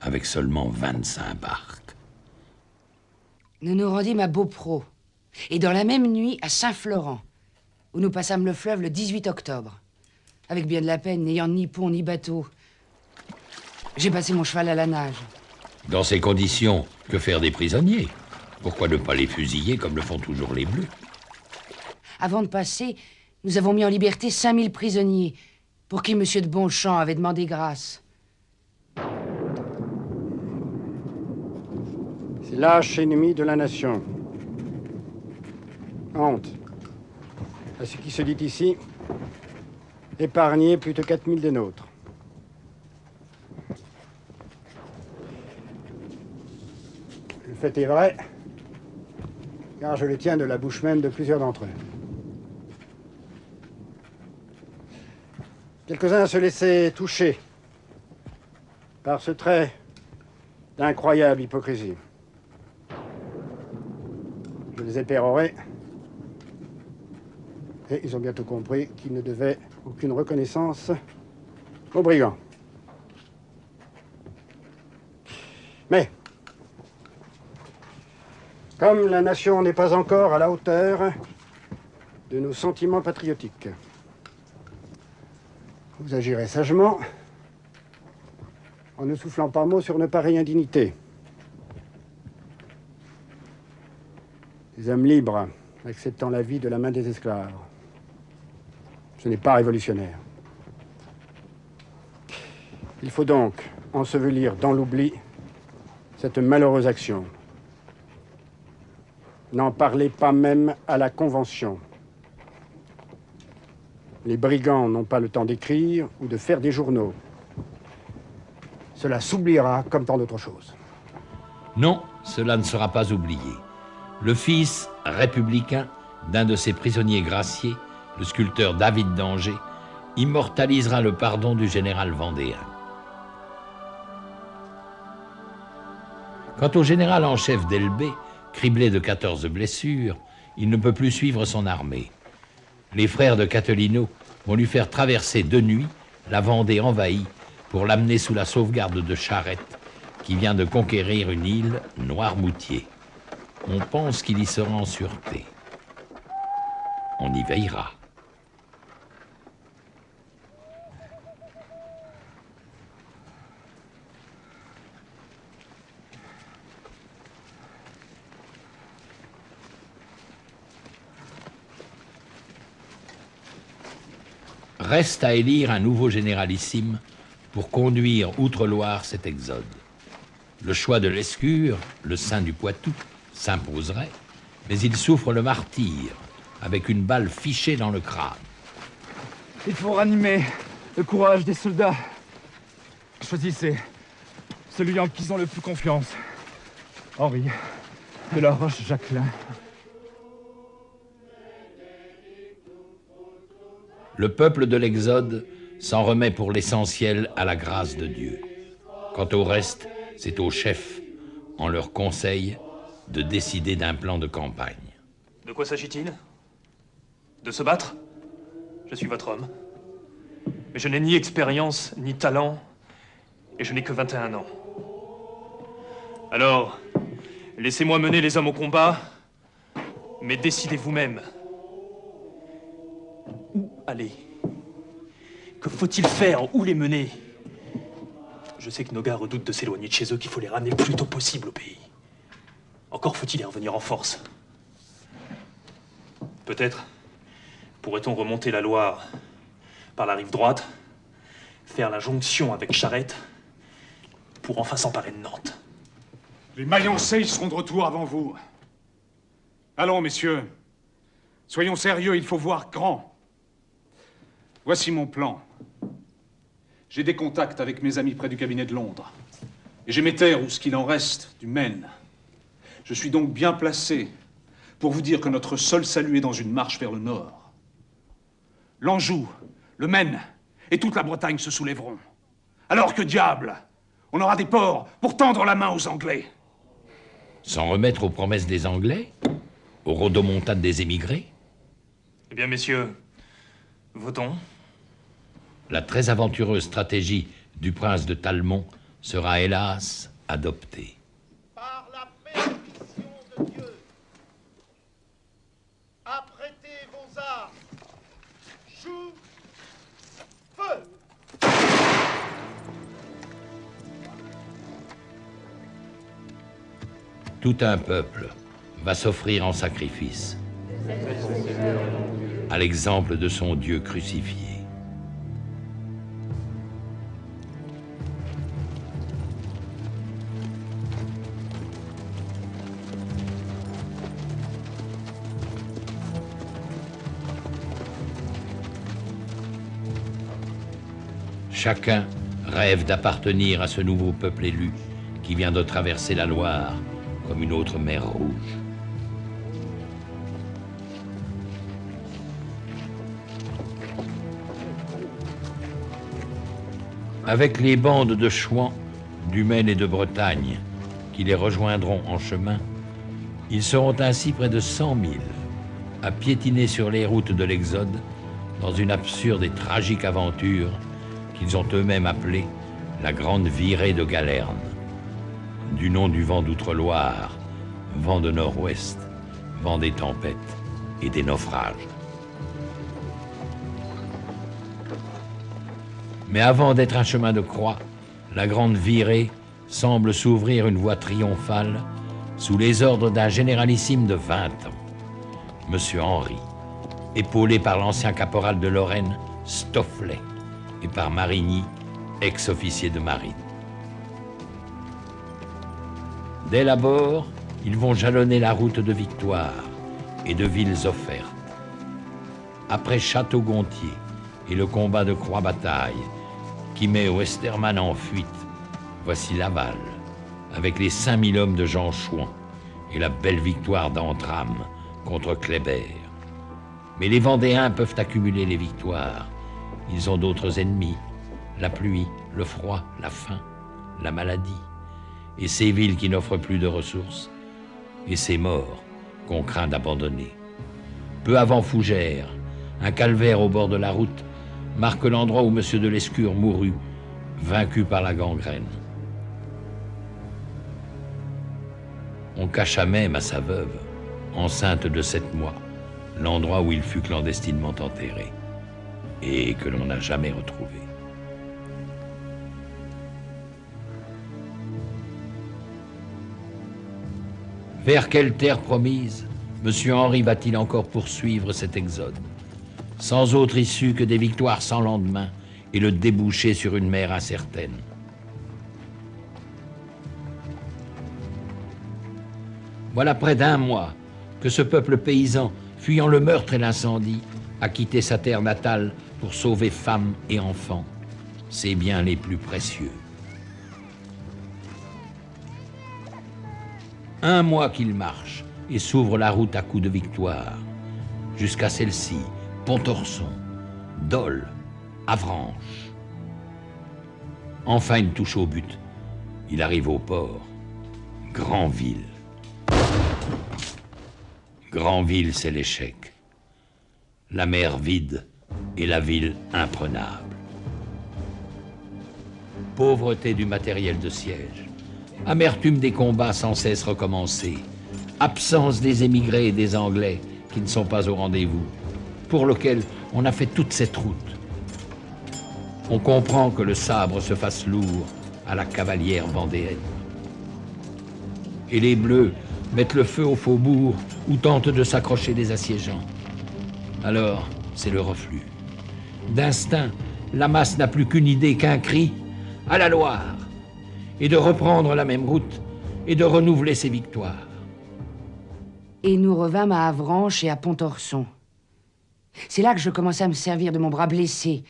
avec seulement 25 barques. Nous nous rendîmes à Beaupro, et dans la même nuit à Saint-Florent, où nous passâmes le fleuve le 18 octobre, avec bien de la peine, n'ayant ni pont ni bateau. J'ai passé mon cheval à la nage. Dans ces conditions, que faire des prisonniers? Pourquoi ne pas les fusiller comme le font toujours les Bleus? Avant de passer, nous avons mis en liberté 5000 prisonniers, pour qui M. de Bonchamp avait demandé grâce. C'est lâche ennemi de la nation. Honte à ce qui se dit ici, épargner plus de 4000 des nôtres. Le fait est vrai, car je le tiens de la bouche même de plusieurs d'entre eux. Quelques-uns se laissaient toucher par ce trait d'incroyable hypocrisie. Je les ai pérorés, et ils ont bientôt compris qu'ils ne devaient aucune reconnaissance aux brigands. Mais, comme la nation n'est pas encore à la hauteur de nos sentiments patriotiques, vous agirez sagement en ne soufflant pas mot sur une pareille indignité. Les hommes libres acceptant la vie de la main des esclaves, ce n'est pas révolutionnaire. Il faut donc ensevelir dans l'oubli cette malheureuse action. N'en parlez pas même à la Convention. Les brigands n'ont pas le temps d'écrire ou de faire des journaux. Cela s'oubliera comme tant d'autres choses. Non, cela ne sera pas oublié. Le fils républicain d'un de ses prisonniers graciés, le sculpteur David d'Angers, immortalisera le pardon du général vendéen. Quant au général en chef d'Elbé, criblé de 14 blessures, il ne peut plus suivre son armée. Les frères de Catelino vont lui faire traverser de nuit la Vendée envahie pour l'amener sous la sauvegarde de Charette, qui vient de conquérir une île, Noirmoutier. On pense qu'il y sera en sûreté. On y veillera. Reste à élire un nouveau généralissime pour conduire outre-Loire cet exode. Le choix de Lescure, le saint du Poitou, s'imposerait, mais il souffre le martyre, avec une balle fichée dans le crâne. Il faut ranimer le courage des soldats. Choisissez celui en qui ils ont le plus confiance. Henri de la Roche-Jacquelin. Le peuple de l'Exode s'en remet pour l'essentiel à la grâce de Dieu. Quant au reste, c'est aux chefs, en leur conseil, de décider d'un plan de campagne. De quoi s'agit-il? De se battre? Je suis votre homme. Mais je n'ai ni expérience, ni talent, et je n'ai que 21 ans. Alors, laissez-moi mener les hommes au combat, mais décidez vous-même. Où aller? Que faut-il faire? Où les mener? Je sais que nos gars redoutent de s'éloigner de chez eux, qu'il faut les ramener le plus tôt possible au pays. Encore faut-il y revenir en force. Peut-être pourrait-on remonter la Loire par la rive droite, faire la jonction avec Charette, pour enfin s'emparer de Nantes. Les Mayençais seront de retour avant vous. Allons, messieurs. Soyons sérieux, il faut voir grand. Voici mon plan. J'ai des contacts avec mes amis près du cabinet de Londres. Et j'ai mes terres, ou ce qu'il en reste, du Maine. Je suis donc bien placé pour vous dire que notre seul salut est dans une marche vers le nord. L'Anjou, le Maine et toute la Bretagne se soulèveront. Alors que diable, on aura des ports pour tendre la main aux Anglais. S'en remettre aux promesses des Anglais? Aux rodomontades des émigrés? Eh bien, messieurs, votons. La très aventureuse stratégie du prince de Talmont sera hélas adoptée. Par la bénédiction de Dieu, apprêtez vos armes. Joue, feu! Tout un peuple va s'offrir en sacrifice, à l'exemple de son Dieu crucifié. Chacun rêve d'appartenir à ce nouveau peuple élu qui vient de traverser la Loire comme une autre mer rouge. Avec les bandes de Chouans, du Maine et de Bretagne qui les rejoindront en chemin, ils seront ainsi près de 100 000 à piétiner sur les routes de l'Exode dans une absurde et tragique aventure qu'ils ont eux-mêmes appelée la Grande Virée de Galerne, du nom du vent d'outre-Loire, vent de nord-ouest, vent des tempêtes et des naufrages. Mais avant d'être un chemin de croix, la Grande Virée semble s'ouvrir une voie triomphale sous les ordres d'un généralissime de 20 ans, Monsieur Henri, épaulé par l'ancien caporal de Lorraine, Stofflet, et par Marigny, ex-officier de marine. Dès l'abord, ils vont jalonner la route de Victoire et de villes offertes. Après Château-Gontier et le combat de Croix-Bataille, qui met Westermann en fuite, voici Laval, avec les 5000 hommes de Jean Chouan et la belle victoire d'Antram contre Kléber. Mais les Vendéens peuvent accumuler les victoires. Ils ont d'autres ennemis, la pluie, le froid, la faim, la maladie, et ces villes qui n'offrent plus de ressources, et ces morts qu'on craint d'abandonner. Peu avant Fougères, un calvaire au bord de la route marque l'endroit où M. de Lescure mourut vaincu par la gangrène. On cacha même à sa veuve, enceinte de 7 mois, l'endroit où il fut clandestinement enterré et que l'on n'a jamais retrouvé. Vers quelle terre promise M. Henri va-t-il encore poursuivre cet exode, sans autre issue que des victoires sans lendemain et le débouché sur une mer incertaine? Voilà près d'1 mois que ce peuple paysan, fuyant le meurtre et l'incendie, a quitté sa terre natale pour sauver femmes et enfants, ses biens les plus précieux. 1 mois qu'il marche et s'ouvre la route à coups de victoire, jusqu'à celle-ci, Pontorson, Dole, Avranches. Enfin, il touche au but. Il arrive au port. Granville. Granville, c'est l'échec. La mer vide et la ville imprenable. Pauvreté du matériel de siège. Amertume des combats sans cesse recommencés. Absence des émigrés et des Anglais qui ne sont pas au rendez-vous, pour lequel on a fait toute cette route. On comprend que le sabre se fasse lourd à la cavalière vendéenne. Et les Bleus mettent le feu au faubourg ou tentent de s'accrocher des assiégeants. Alors, c'est le reflux. D'instinct, la masse n'a plus qu'une idée, qu'un cri « à la Loire !» et de reprendre la même route et de renouveler ses victoires. Et nous revînmes à Avranches et à Pontorson. C'est là que je commençai à me servir de mon bras blessé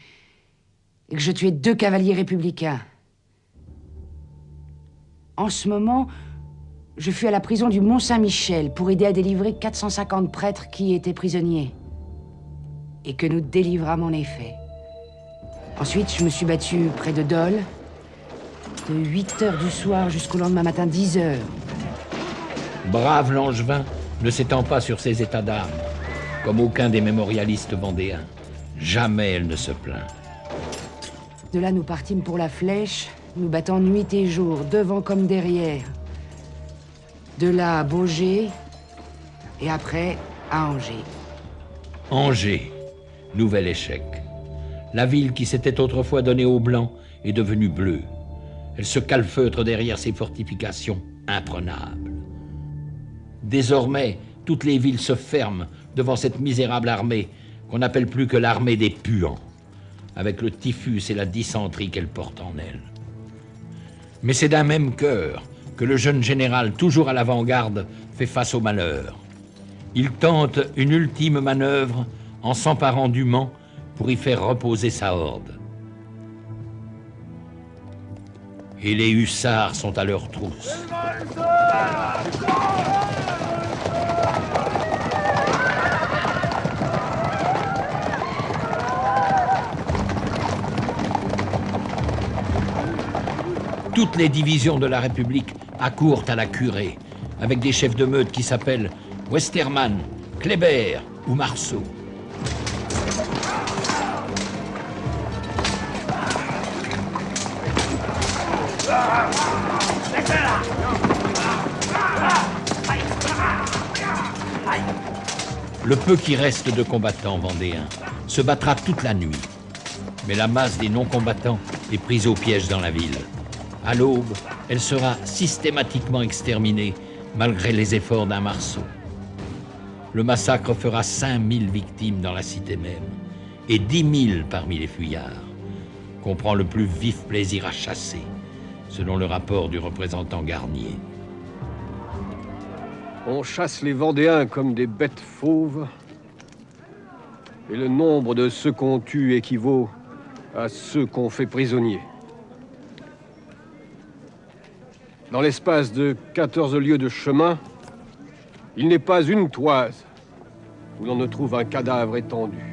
et que je tuai 2 cavaliers républicains. En ce moment, je fus à la prison du Mont-Saint-Michel pour aider à délivrer 450 prêtres qui y étaient prisonniers. Et que nous délivrâmes en effet. Ensuite, je me suis battu près de Dole, de 8 heures du soir jusqu'au lendemain matin 10 heures. Brave Langevin ne s'étend pas sur ses états d'âme, comme aucun des mémorialistes vendéens. Jamais elle ne se plaint. De là, nous partîmes pour la Flèche, nous battant nuit et jour, devant comme derrière. De là à Baugé, et après à Angers. Angers, nouvel échec. La ville qui s'était autrefois donnée aux Blancs est devenue bleue. Elle se calfeutre derrière ses fortifications imprenables. Désormais, toutes les villes se ferment devant cette misérable armée qu'on n'appelle plus que l'armée des puants, avec le typhus et la dysenterie qu'elle porte en elle. Mais c'est d'un même cœur que le jeune général, toujours à l'avant-garde, fait face au malheur. Il tente une ultime manœuvre en s'emparant du Mans pour y faire reposer sa horde. Et les hussards sont à leur trousse. Toutes les divisions de la République accourent à la curée, avec des chefs de meute qui s'appellent Westermann, Kléber ou Marceau. Le peu qui reste de combattants vendéens se battra toute la nuit. Mais la masse des non-combattants est prise au piège dans la ville. À l'aube, elle sera systématiquement exterminée, malgré les efforts d'un Marceau. Le massacre fera 5000 victimes dans la cité même, et 10 000 parmi les fuyards, qu'on prend le plus vif plaisir à chasser, selon le rapport du représentant Garnier. On chasse les Vendéens comme des bêtes fauves, et le nombre de ceux qu'on tue équivaut à ceux qu'on fait prisonniers. Dans l'espace de 14 lieues de chemin, il n'est pas une toise où l'on ne trouve un cadavre étendu.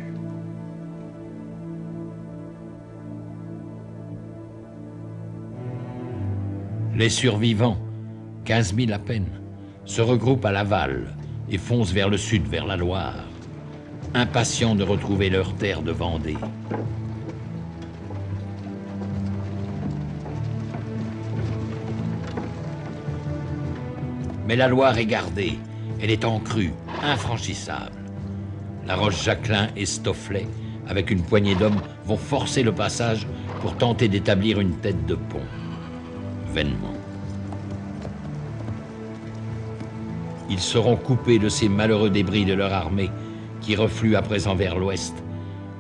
Les survivants, 15 000 à peine, se regroupent à Laval et foncent vers le sud, vers la Loire, impatients de retrouver leur terre de Vendée. Mais la Loire est gardée. Elle est en crue, infranchissable. La Roche-Jacquelin et Stofflet, avec une poignée d'hommes, vont forcer le passage pour tenter d'établir une tête de pont. Vainement. Ils seront coupés de ces malheureux débris de leur armée qui refluent à présent vers l'ouest,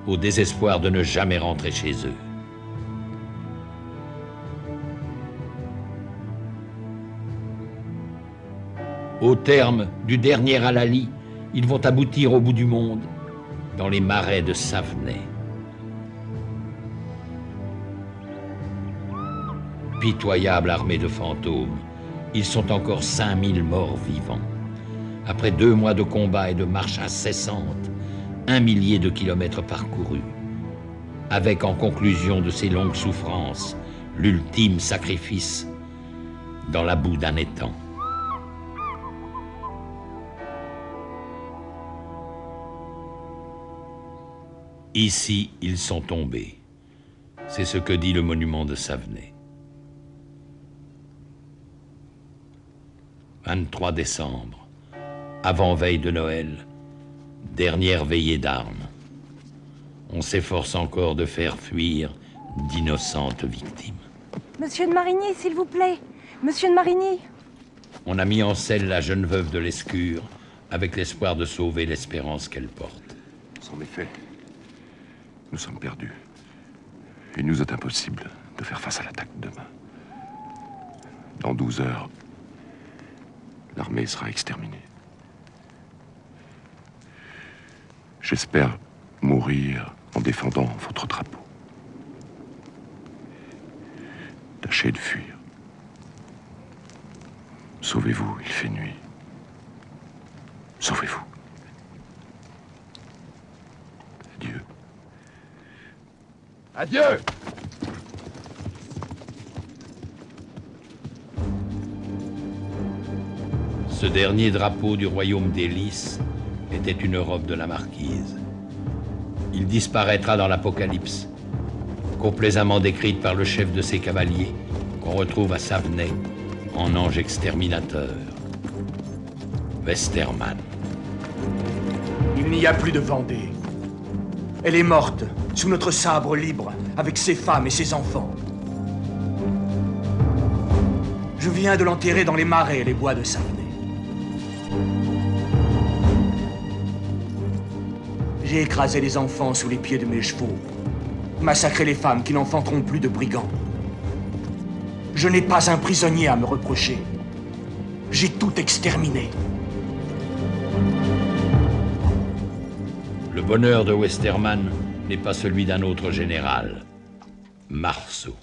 au désespoir de ne jamais rentrer chez eux. Au terme du dernier Alali, ils vont aboutir au bout du monde, dans les marais de Savenay. Pitoyable armée de fantômes, ils sont encore 5000 morts vivants. Après 2 mois de combats et de marches incessantes, 1 millier de kilomètres parcourus, avec en conclusion de ces longues souffrances, l'ultime sacrifice dans la boue d'un étang. Ici, ils sont tombés. C'est ce que dit le monument de Savenay. 23 décembre, avant-veille de Noël, dernière veillée d'armes. On s'efforce encore de faire fuir d'innocentes victimes. Monsieur de Marigny, s'il vous plaît. Monsieur de Marigny. On a mis en selle la jeune veuve de Lescure, avec l'espoir de sauver l'espérance qu'elle porte. C'en est fait. Nous sommes perdus. Il nous est impossible de faire face à l'attaque demain. Dans 12 heures, l'armée sera exterminée. J'espère mourir en défendant votre drapeau. Tâchez de fuir. Sauvez-vous, il fait nuit. Sauvez-vous. Adieu. Adieu! Ce dernier drapeau du royaume des Lys était une robe de la marquise. Il disparaîtra dans l'Apocalypse, complaisamment décrite par le chef de ses cavaliers, qu'on retrouve à Savenay, en ange exterminateur. Westermann. Il n'y a plus de Vendée. Elle est morte, sous notre sabre libre, avec ses femmes et ses enfants. Je viens de l'enterrer dans les marais et les bois de Savenay. J'ai écrasé les enfants sous les pieds de mes chevaux, massacré les femmes qui n'enfanteront plus de brigands. Je n'ai pas un prisonnier à me reprocher. J'ai tout exterminé. Le bonheur de Westermann n'est pas celui d'un autre général, Marceau.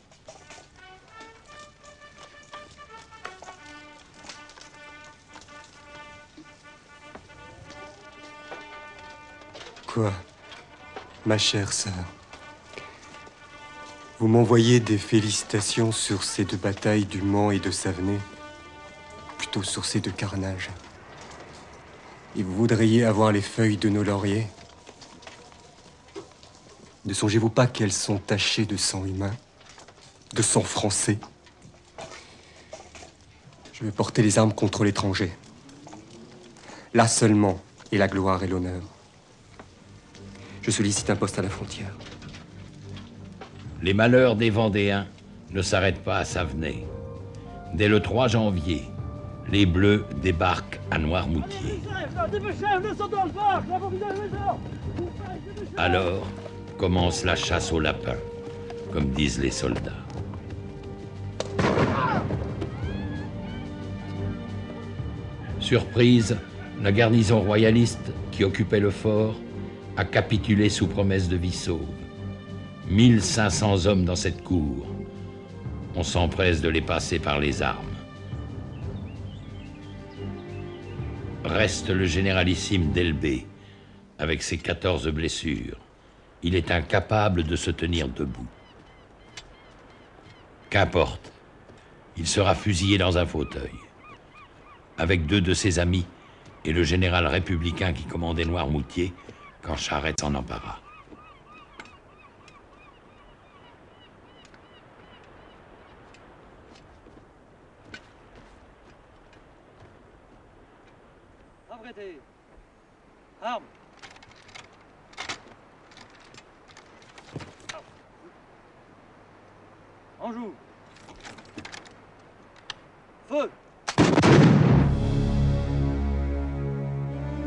Quoi, ma chère sœur? Vous m'envoyez des félicitations sur ces 2 batailles du Mans et de Savenay, plutôt sur ces 2 carnages. Et vous voudriez avoir les feuilles de nos lauriers? Ne songez-vous pas qu'elles sont tachées de sang humain, de sang français? Je veux porter les armes contre l'étranger. Là seulement est la gloire et l'honneur. Je sollicite un poste à la frontière. Les malheurs des Vendéens ne s'arrêtent pas à Savenay. Dès le 3 janvier, les Bleus débarquent à Noirmoutier. Alors commence la chasse aux lapins, comme disent les soldats. Surprise, la garnison royaliste qui occupait le fort a capitulé sous promesse de vie sauve. 1500 hommes dans cette cour. On s'empresse de les passer par les armes. Reste le généralissime d'Elbé, avec ses 14 blessures. Il est incapable de se tenir debout. Qu'importe, il sera fusillé dans un fauteuil, avec 2 de ses amis et le général républicain qui commandait Noirmoutier quand Charette s'en empara. prêter. Armes. En joue. Feu.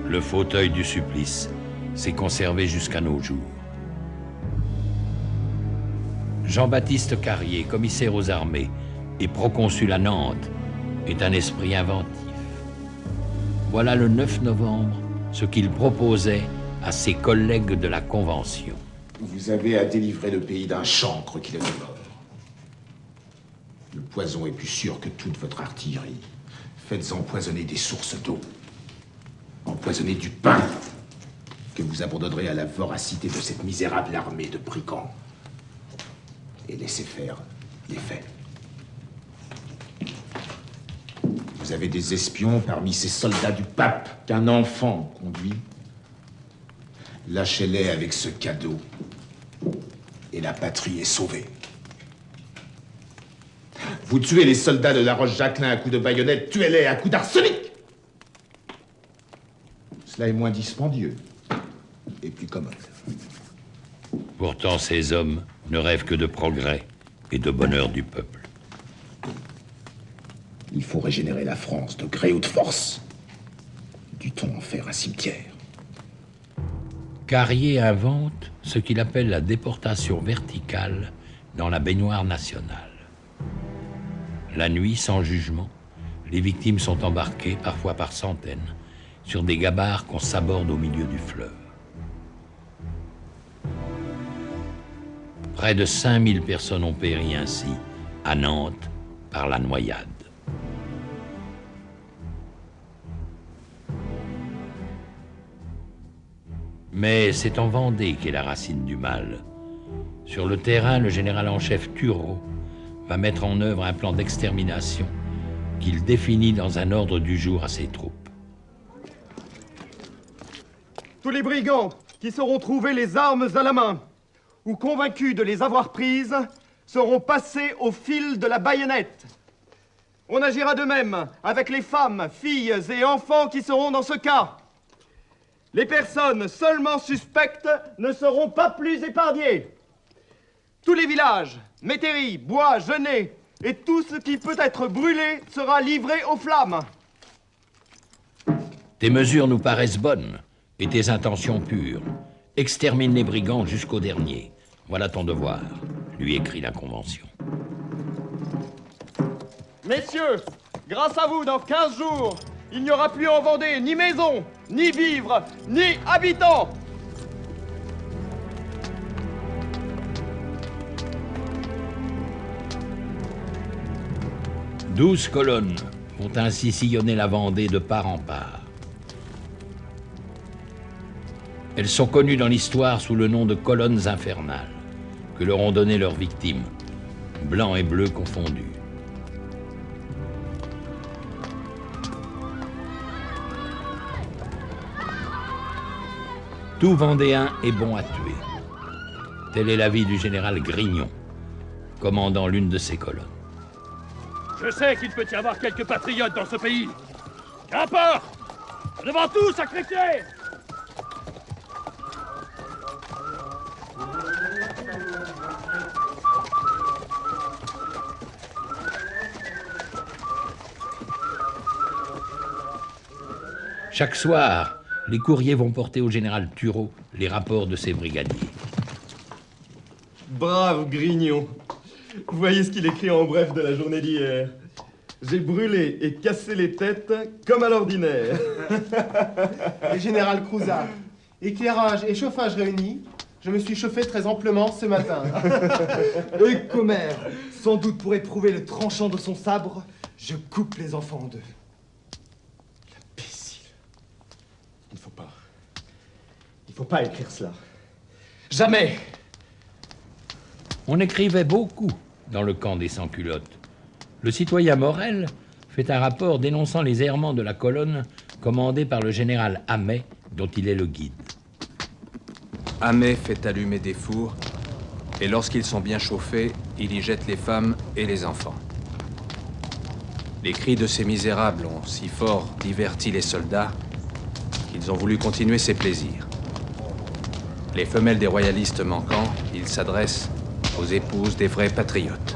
Le fauteuil du supplice s'est conservé jusqu'à nos jours. Jean-Baptiste Carrier, commissaire aux armées et proconsul à Nantes, est un esprit inventif. Voilà le 9 novembre ce qu'il proposait à ses collègues de la Convention. Vous avez à délivrer le pays d'un chancre qui le dévore. Le poison est plus sûr que toute votre artillerie. Faites empoisonner des sources d'eau. Empoisonnez du pain que vous abandonnerez à la voracité de cette misérable armée de brigands. Et laissez faire les faits. Vous avez des espions parmi ces soldats du pape qu'un enfant conduit. Lâchez-les avec ce cadeau et la patrie est sauvée. Vous tuez les soldats de la Roche-Jacquelin à coups de baïonnette, tuez-les à coups d'arsenic. Cela est moins dispendieux et plus commode. Pourtant, ces hommes ne rêvent que de progrès et de bonheur du peuple. Il faut régénérer la France de gré ou de force. Dut-on en faire un cimetière? Carrier invente ce qu'il appelle la déportation verticale dans la baignoire nationale. La nuit, sans jugement, les victimes sont embarquées, parfois par centaines, sur des gabarres qu'on saborde au milieu du fleuve. Près de 5000 personnes ont péri ainsi, à Nantes, par la noyade. Mais c'est en Vendée qu'est la racine du mal. Sur le terrain, le général en chef Turreau va mettre en œuvre un plan d'extermination qu'il définit dans un ordre du jour à ses troupes. Tous les brigands qui sauront trouver les armes à la main ou convaincus de les avoir prises seront passés au fil de la baïonnette. On agira de même avec les femmes, filles et enfants qui seront dans ce cas. Les personnes seulement suspectes ne seront pas plus épargnées. Tous les villages, métairies, bois, genêts et tout ce qui peut être brûlé sera livré aux flammes. Tes mesures nous paraissent bonnes et tes intentions pures. Extermine les brigands jusqu'au dernier. Voilà ton devoir, lui écrit la Convention. Messieurs, grâce à vous, dans 15 jours, il n'y aura plus en Vendée ni maison, ni vivres, ni habitants. « 12 colonnes vont ainsi sillonner la Vendée de part en part. Elles sont connues dans l'histoire sous le nom de colonnes infernales, que leur ont donné leurs victimes, blancs et bleus confondus. Tout Vendéen est bon à tuer. Tel est l'avis du général Grignon, commandant l'une de ces colonnes. Je sais qu'il peut y avoir quelques patriotes dans ce pays. Qu'importe! Devant tout, sacrifier! Chaque soir, les courriers vont porter au général Turreau les rapports de ses brigadiers. Brave Grignon. Vous voyez ce qu'il écrit en bref de la journée d'hier. J'ai brûlé et cassé les têtes comme à l'ordinaire. Et général Crouzat, éclairage et chauffage réunis, je me suis chauffé très amplement ce matin. Et commère, sans doute pour éprouver le tranchant de son sabre, je coupe les enfants en deux. L'imbécile. Il faut pas écrire cela. Jamais. On écrivait beaucoup dans le camp des sans-culottes. Le citoyen Morel fait un rapport dénonçant les errements de la colonne commandée par le général Hamet, dont il est le guide. Hamet fait allumer des fours, et lorsqu'ils sont bien chauffés, il y jette les femmes et les enfants. Les cris de ces misérables ont si fort diverti les soldats qu'ils ont voulu continuer ces plaisirs. Les femelles des royalistes manquant, ils s'adressent aux épouses des vrais patriotes.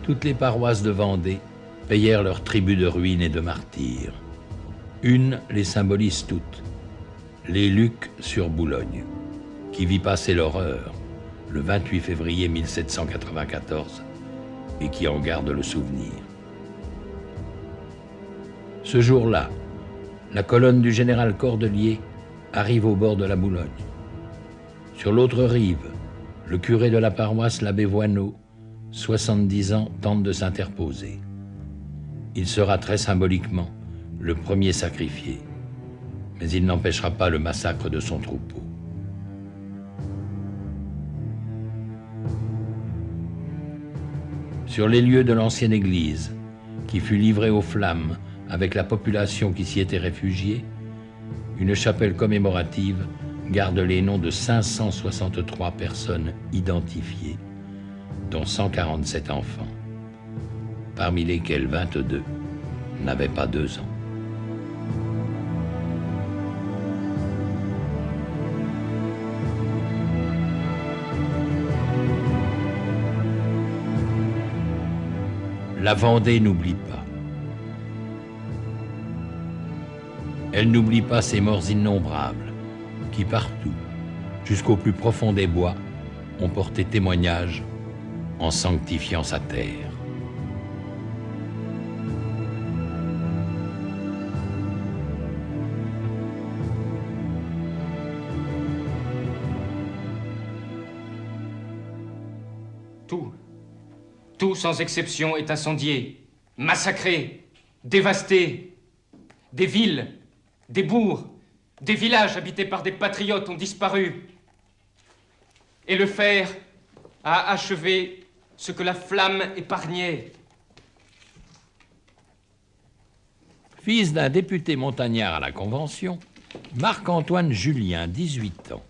Toutes les paroisses de Vendée payèrent leur tribut de ruines et de martyrs. Une les symbolise toutes, les Lucs sur Boulogne, qui vit passer l'horreur le 28 février 1794 et qui en garde le souvenir. Ce jour-là, la colonne du général Cordelier arrive au bord de la Boulogne. Sur l'autre rive, le curé de la paroisse, l'abbé Voineau, 70 ans, tente de s'interposer. Il sera très symboliquement le premier sacrifié, mais il n'empêchera pas le massacre de son troupeau. Sur les lieux de l'ancienne église, qui fut livrée aux flammes avec la population qui s'y était réfugiée, une chapelle commémorative garde les noms de 563 personnes identifiées, dont 147 enfants, parmi lesquels 22 n'avaient pas 2 ans. La Vendée n'oublie pas. Elle n'oublie pas ces morts innombrables qui partout, jusqu'au plus profond des bois, ont porté témoignage en sanctifiant sa terre. Tout sans exception est incendié, massacré, dévasté. Des villes, des bourgs, des villages habités par des patriotes ont disparu. Et le fer a achevé ce que la flamme épargnait. Fils d'un député montagnard à la Convention, Marc-Antoine Julien, 18 ans,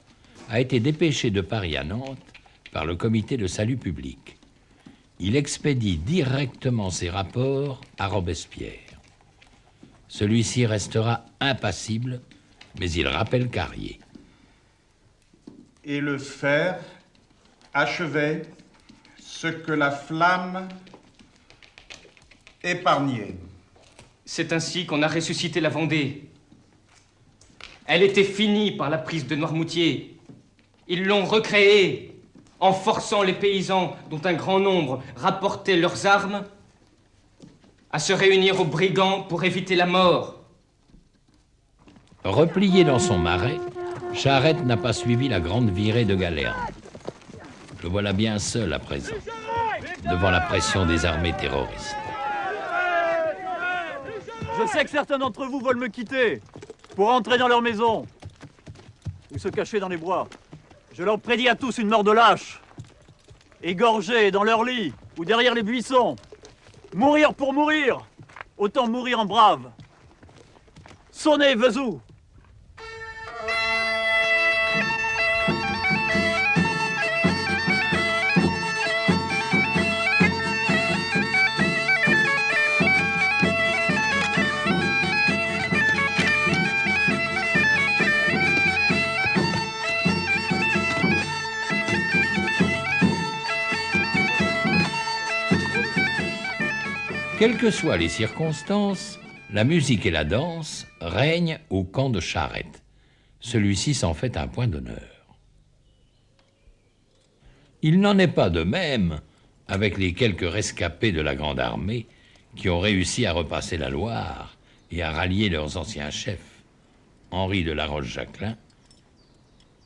a été dépêché de Paris à Nantes par le Comité de salut public. Il expédie directement ses rapports à Robespierre. Celui-ci restera impassible, mais il rappelle Carrier. Et le fer achevait ce que la flamme épargnait. C'est ainsi qu'on a ressuscité la Vendée. Elle était finie par la prise de Noirmoutier. Ils l'ont recréée en forçant les paysans, dont un grand nombre rapportaient leurs armes, à se réunir aux brigands pour éviter la mort. Replié dans son marais, Charette n'a pas suivi la grande virée de Galerne. Le voilà bien seul à présent, devant la pression des armées terroristes. Je sais que certains d'entre vous veulent me quitter pour entrer dans leur maison ou se cacher dans les bois. Je leur prédis à tous une mort de lâche, égorgés dans leur lit ou derrière les buissons. Mourir pour mourir, autant mourir en brave. Sonnez, Vezou! Quelles que soient les circonstances, la musique et la danse règnent au camp de Charette. Celui-ci s'en fait un point d'honneur. Il n'en est pas de même avec les quelques rescapés de la Grande Armée qui ont réussi à repasser la Loire et à rallier leurs anciens chefs, Henri de La Roche-Jacquelin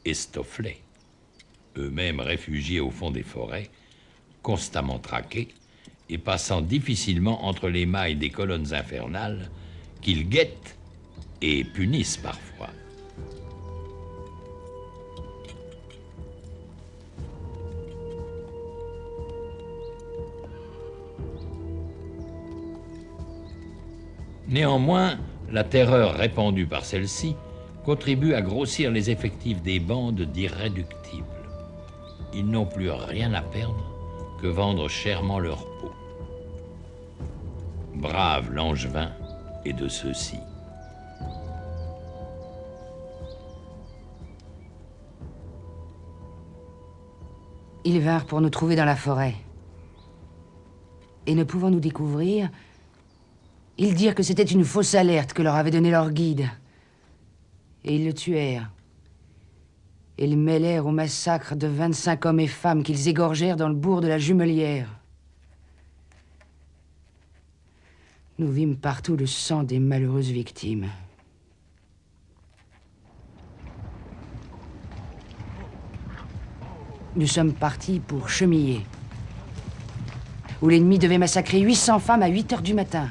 et Stofflet, eux-mêmes réfugiés au fond des forêts, constamment traqués, et passant difficilement entre les mailles des colonnes infernales qu'ils guettent et punissent parfois. Néanmoins, la terreur répandue par celle-ci contribue à grossir les effectifs des bandes d'irréductibles. Ils n'ont plus rien à perdre que vendre chèrement leur peau. Brave Langevin est de ceux-ci. Ils vinrent pour nous trouver dans la forêt. Et ne pouvant nous découvrir, ils dirent que c'était une fausse alerte que leur avait donnée leur guide. Et ils le tuèrent. Et le mêlèrent au massacre de 25 hommes et femmes qu'ils égorgèrent dans le bourg de la Jumelière. Nous vîmes partout le sang des malheureuses victimes. Nous sommes partis pour Chemillé, où l'ennemi devait massacrer 800 femmes à 8 heures du matin.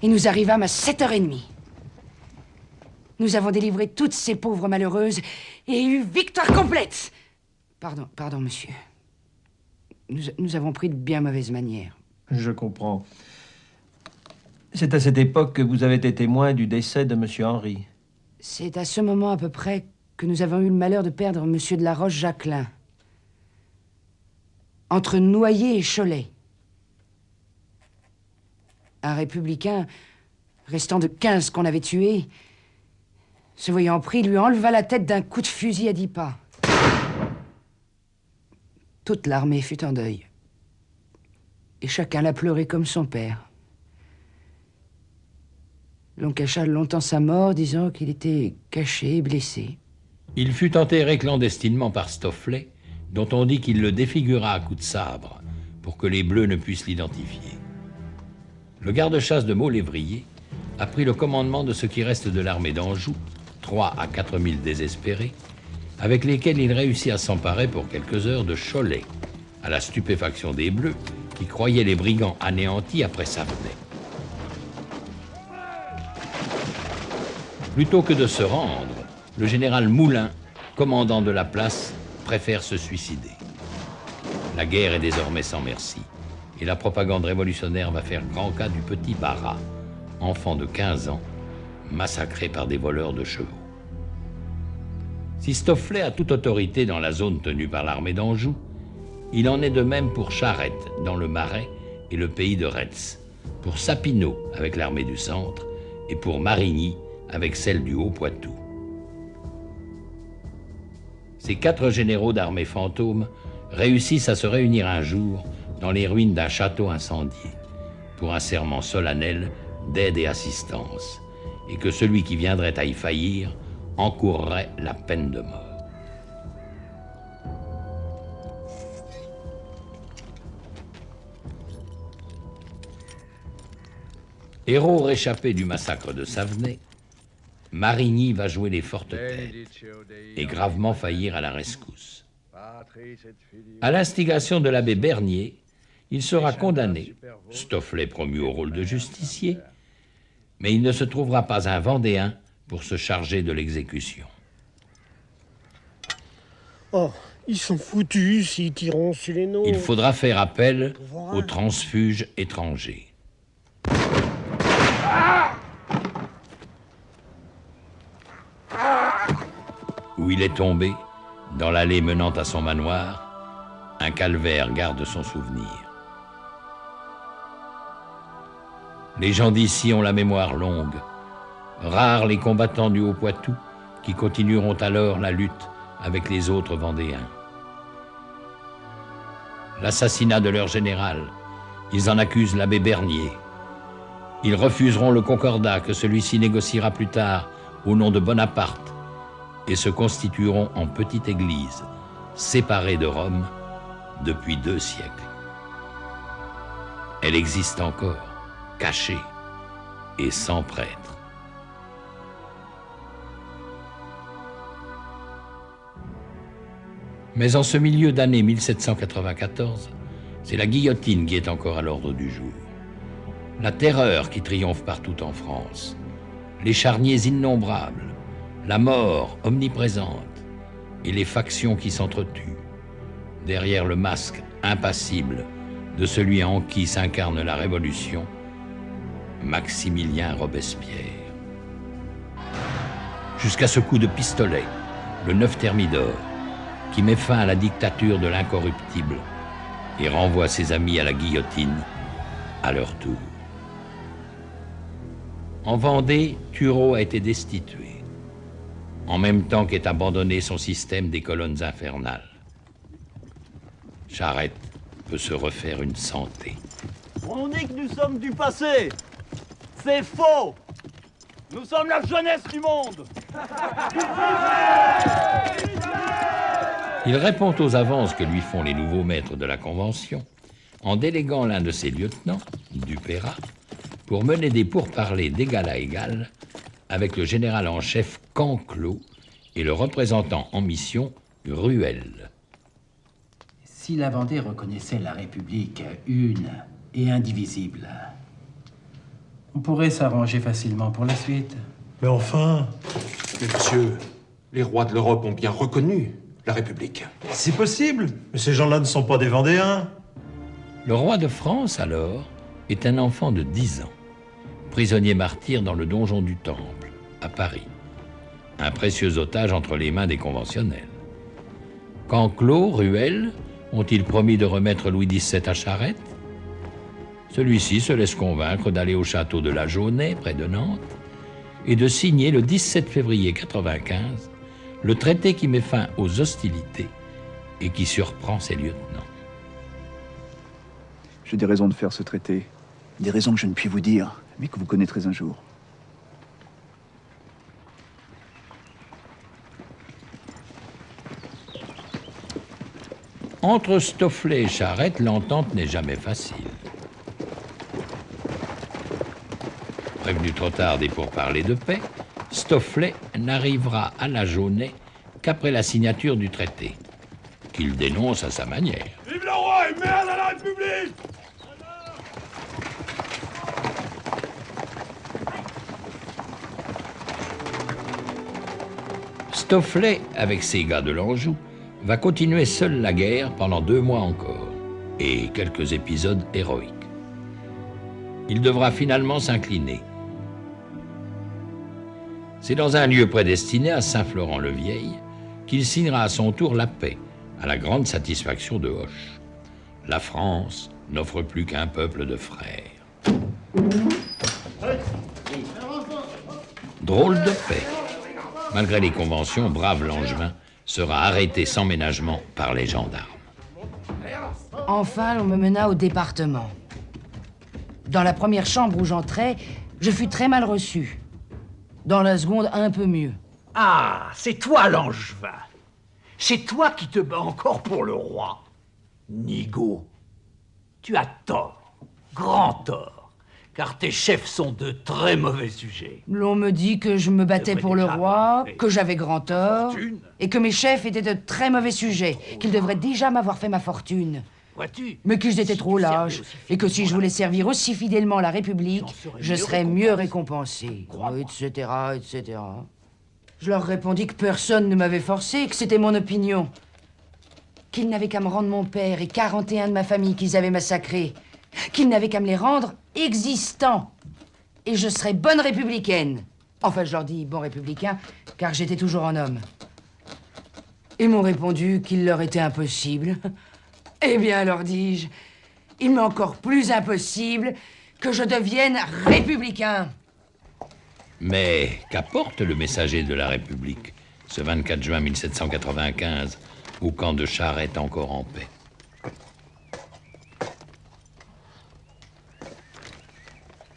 Et nous arrivâmes à 7h30. Nous avons délivré toutes ces pauvres malheureuses et eu victoire complète. Pardon, monsieur. Nous avons pris de bien mauvaises manières. Je comprends. C'est à cette époque que vous avez été témoin du décès de monsieur Henri. C'est à ce moment à peu près que nous avons eu le malheur de perdre monsieur de la Roche-Jacquelin. Entre Noyer et Cholet. Un républicain, restant de 15 qu'on avait tués, se voyant pris, lui enleva la tête d'un coup de fusil à 10 pas. Toute l'armée fut en deuil. Et chacun l'a pleuré comme son père. L'on cacha longtemps sa mort, disant qu'il était caché et blessé. Il fut enterré clandestinement par Stofflet, dont on dit qu'il le défigura à coups de sabre, pour que les Bleus ne puissent l'identifier. Le garde-chasse de Maulevrier a pris le commandement de ce qui reste de l'armée d'Anjou, 3 à 4 000 désespérés, avec lesquels il réussit à s'emparer pour quelques heures de Cholet, à la stupéfaction des Bleus, qui croyaient les brigands anéantis après Savenay. Plutôt que de se rendre, le général Moulin, commandant de la place, préfère se suicider. La guerre est désormais sans merci, et la propagande révolutionnaire va faire grand cas du petit Barras, enfant de 15 ans, massacré par des voleurs de chevaux. Si Stofflet a toute autorité dans la zone tenue par l'armée d'Anjou, il en est de même pour Charette, dans le Marais, et le pays de Retz, pour Sapineau, avec l'armée du Centre, et pour Marigny, avec celle du Haut-Poitou. Ces 4 généraux d'armée fantôme réussissent à se réunir un jour dans les ruines d'un château incendié, pour un serment solennel d'aide et assistance, et que celui qui viendrait à y faillir encourrait la peine de mort. Héros réchappé du massacre de Savenay, Marigny va jouer les fortes têtes et gravement faillir à la rescousse. À l'instigation de l'abbé Bernier, il sera condamné, Stofflet promu au rôle de justicier, mais il ne se trouvera pas un Vendéen pour se charger de l'exécution. Oh, ils sont foutus s'ils tireront sur les nôtres. Il faudra faire appel aux transfuges étrangers. Où il est tombé, dans l'allée menant à son manoir, un calvaire garde son souvenir. Les gens d'ici ont la mémoire longue. Rares les combattants du Haut-Poitou qui continueront alors la lutte avec les autres Vendéens. L'assassinat de leur général, ils en accusent l'abbé Bernier. Ils refuseront le concordat que celui-ci négociera plus tard au nom de Bonaparte et se constitueront en petite église, séparée de Rome depuis 2 siècles. Elle existe encore, cachée et sans prêtre. Mais en ce milieu d'année 1794, c'est la guillotine qui est encore à l'ordre du jour. La terreur qui triomphe partout en France, les charniers innombrables, la mort omniprésente et les factions qui s'entretuent, derrière le masque impassible de celui en qui s'incarne la Révolution, Maximilien Robespierre. Jusqu'à ce coup de pistolet, le 9 Thermidor, qui met fin à la dictature de l'incorruptible et renvoie ses amis à la guillotine à leur tour. En Vendée, Turreau a été destitué, en même temps qu'est abandonné son système des colonnes infernales. Charette peut se refaire une santé. On dit que nous sommes du passé. C'est faux. Nous sommes la jeunesse du monde. Il répond aux avances que lui font les nouveaux maîtres de la Convention en déléguant l'un de ses lieutenants, Dupérat, pour mener des pourparlers d'égal à égal avec le général en chef Canclos et le représentant en mission Ruel. Si la Vendée reconnaissait la République une et indivisible, on pourrait s'arranger facilement pour la suite. Mais enfin... Mais monsieur, les rois de l'Europe ont bien reconnu la République. C'est possible, mais ces gens-là ne sont pas des Vendéens. Le roi de France, alors, est un enfant de 10 ans, prisonnier martyr dans le donjon du Temple, à Paris. Un précieux otage entre les mains des conventionnels. Canclos, Ruel, ont-ils promis de remettre Louis XVII à Charette? Celui-ci se laisse convaincre d'aller au château de la Jaunais, près de Nantes, et de signer le 17 février 95 le traité qui met fin aux hostilités et qui surprend ses lieutenants. J'ai des raisons de faire ce traité. Des raisons que je ne puis vous dire, mais que vous connaîtrez un jour. Entre Stofflet et Charette, l'entente n'est jamais facile. Prévenu trop tard des pourparlers de paix, Stofflet n'arrivera à la Jaunais qu'après la signature du traité, qu'il dénonce à sa manière. Vive le roi et merde à la République! Stofflet, avec ses gars de l'Anjou, va continuer seul la guerre pendant 2 mois encore, et quelques épisodes héroïques. Il devra finalement s'incliner. C'est dans un lieu prédestiné à Saint-Florent-le-Vieil qu'il signera à son tour la paix, à la grande satisfaction de Hoche. La France n'offre plus qu'un peuple de frères. Drôle de paix. Malgré les conventions, brave Langevin sera arrêté sans ménagement par les gendarmes. Enfin, on me mena au département. Dans la première chambre où j'entrais, je fus très mal reçu. Dans la seconde, un peu mieux. Ah, c'est toi, Langevin. C'est toi qui te bats encore pour le roi. Nigaud, tu as tort, grand tort, car tes chefs sont de très mauvais sujets. L'on me dit que je me battais pour le roi, que j'avais grand tort, et que mes chefs étaient de très mauvais sujets, qu'ils devraient déjà m'avoir fait ma fortune. Mais qu'ils étaient trop lâches, et que si je voulais servir aussi fidèlement la République, je serais mieux récompensé, etc., etc. Je leur répondis que personne ne m'avait forcé, que c'était mon opinion. Qu'ils n'avaient qu'à me rendre mon père et 41 de ma famille qu'ils avaient massacrés. Qu'ils n'avaient qu'à me les rendre existants. Et je serais bonne républicaine. Enfin, je leur dis bon républicain, car j'étais toujours un homme. Ils m'ont répondu qu'il leur était impossible. Eh bien, leur dis-je, il m'est encore plus impossible que je devienne républicain. Mais qu'apporte le messager de la République, ce 24 juin 1795, au camp de Charette encore en paix?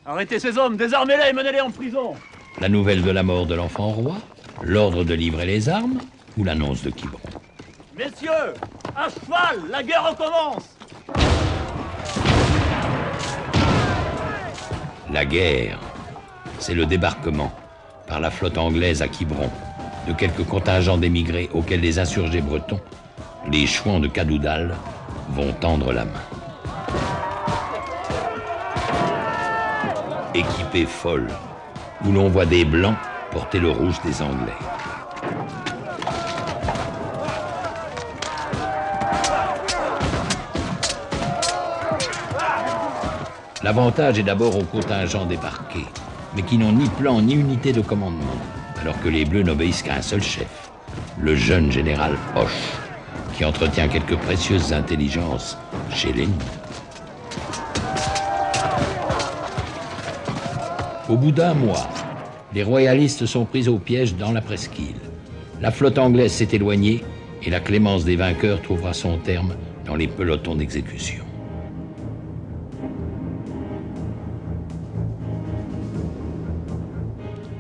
Arrêtez ces hommes, désarmez-les et menez-les en prison. La nouvelle de la mort de l'enfant roi, l'ordre de livrer les armes ou l'annonce de Quiberon? Messieurs, à cheval, la guerre recommence. La guerre, c'est le débarquement par la flotte anglaise à Quiberon de quelques contingents d'émigrés auxquels les insurgés bretons, les chouans de Cadoudal, vont tendre la main. Équipée folle, où l'on voit des blancs porter le rouge des Anglais. L'avantage est d'abord aux contingents débarqués, mais qui n'ont ni plan ni unité de commandement, alors que les Bleus n'obéissent qu'à un seul chef, le jeune général Hoche, qui entretient quelques précieuses intelligences chez l'ennemi. Au bout d'un mois, les royalistes sont pris au piège dans la presqu'île. La flotte anglaise s'est éloignée et la clémence des vainqueurs trouvera son terme dans les pelotons d'exécution.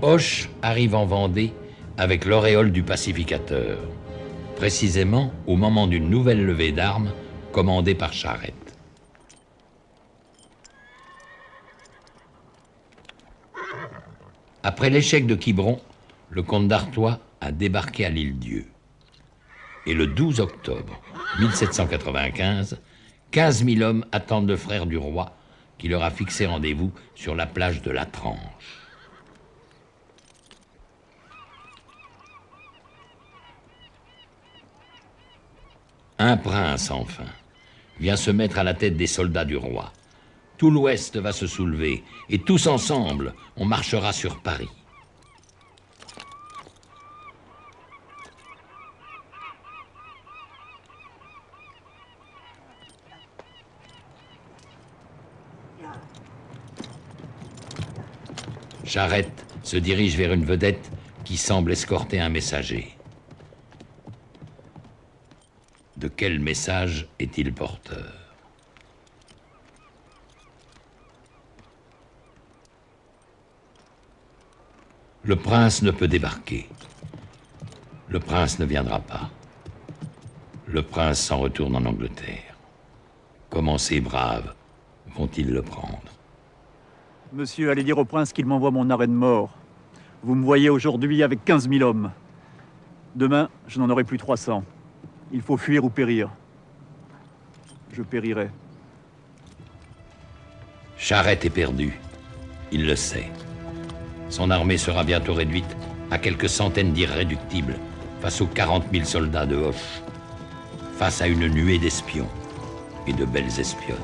Hoche arrive en Vendée avec l'auréole du pacificateur, précisément au moment d'une nouvelle levée d'armes commandée par Charette. Après l'échec de Quiberon, le comte d'Artois a débarqué à l'Île-Dieu. Et le 12 octobre 1795, 15 000 hommes attendent le frère du roi qui leur a fixé rendez-vous sur la plage de la Tranche. Un prince, enfin, vient se mettre à la tête des soldats du roi. Tout l'Ouest va se soulever, et tous ensemble, on marchera sur Paris. Charette se dirige vers une vedette qui semble escorter un messager. De quel message est-il porteur? Le prince ne peut débarquer. Le prince ne viendra pas. Le prince s'en retourne en Angleterre. Comment ces braves vont-ils le prendre? Monsieur, allez dire au prince qu'il m'envoie mon arrêt de mort. Vous me voyez aujourd'hui avec 15 000 hommes. Demain, je n'en aurai plus 300. Il faut fuir ou périr. Je périrai. Charette est perdu. Il le sait. Son armée sera bientôt réduite à quelques centaines d'irréductibles face aux 40 000 soldats de Hoche, face à une nuée d'espions et de belles espionnes.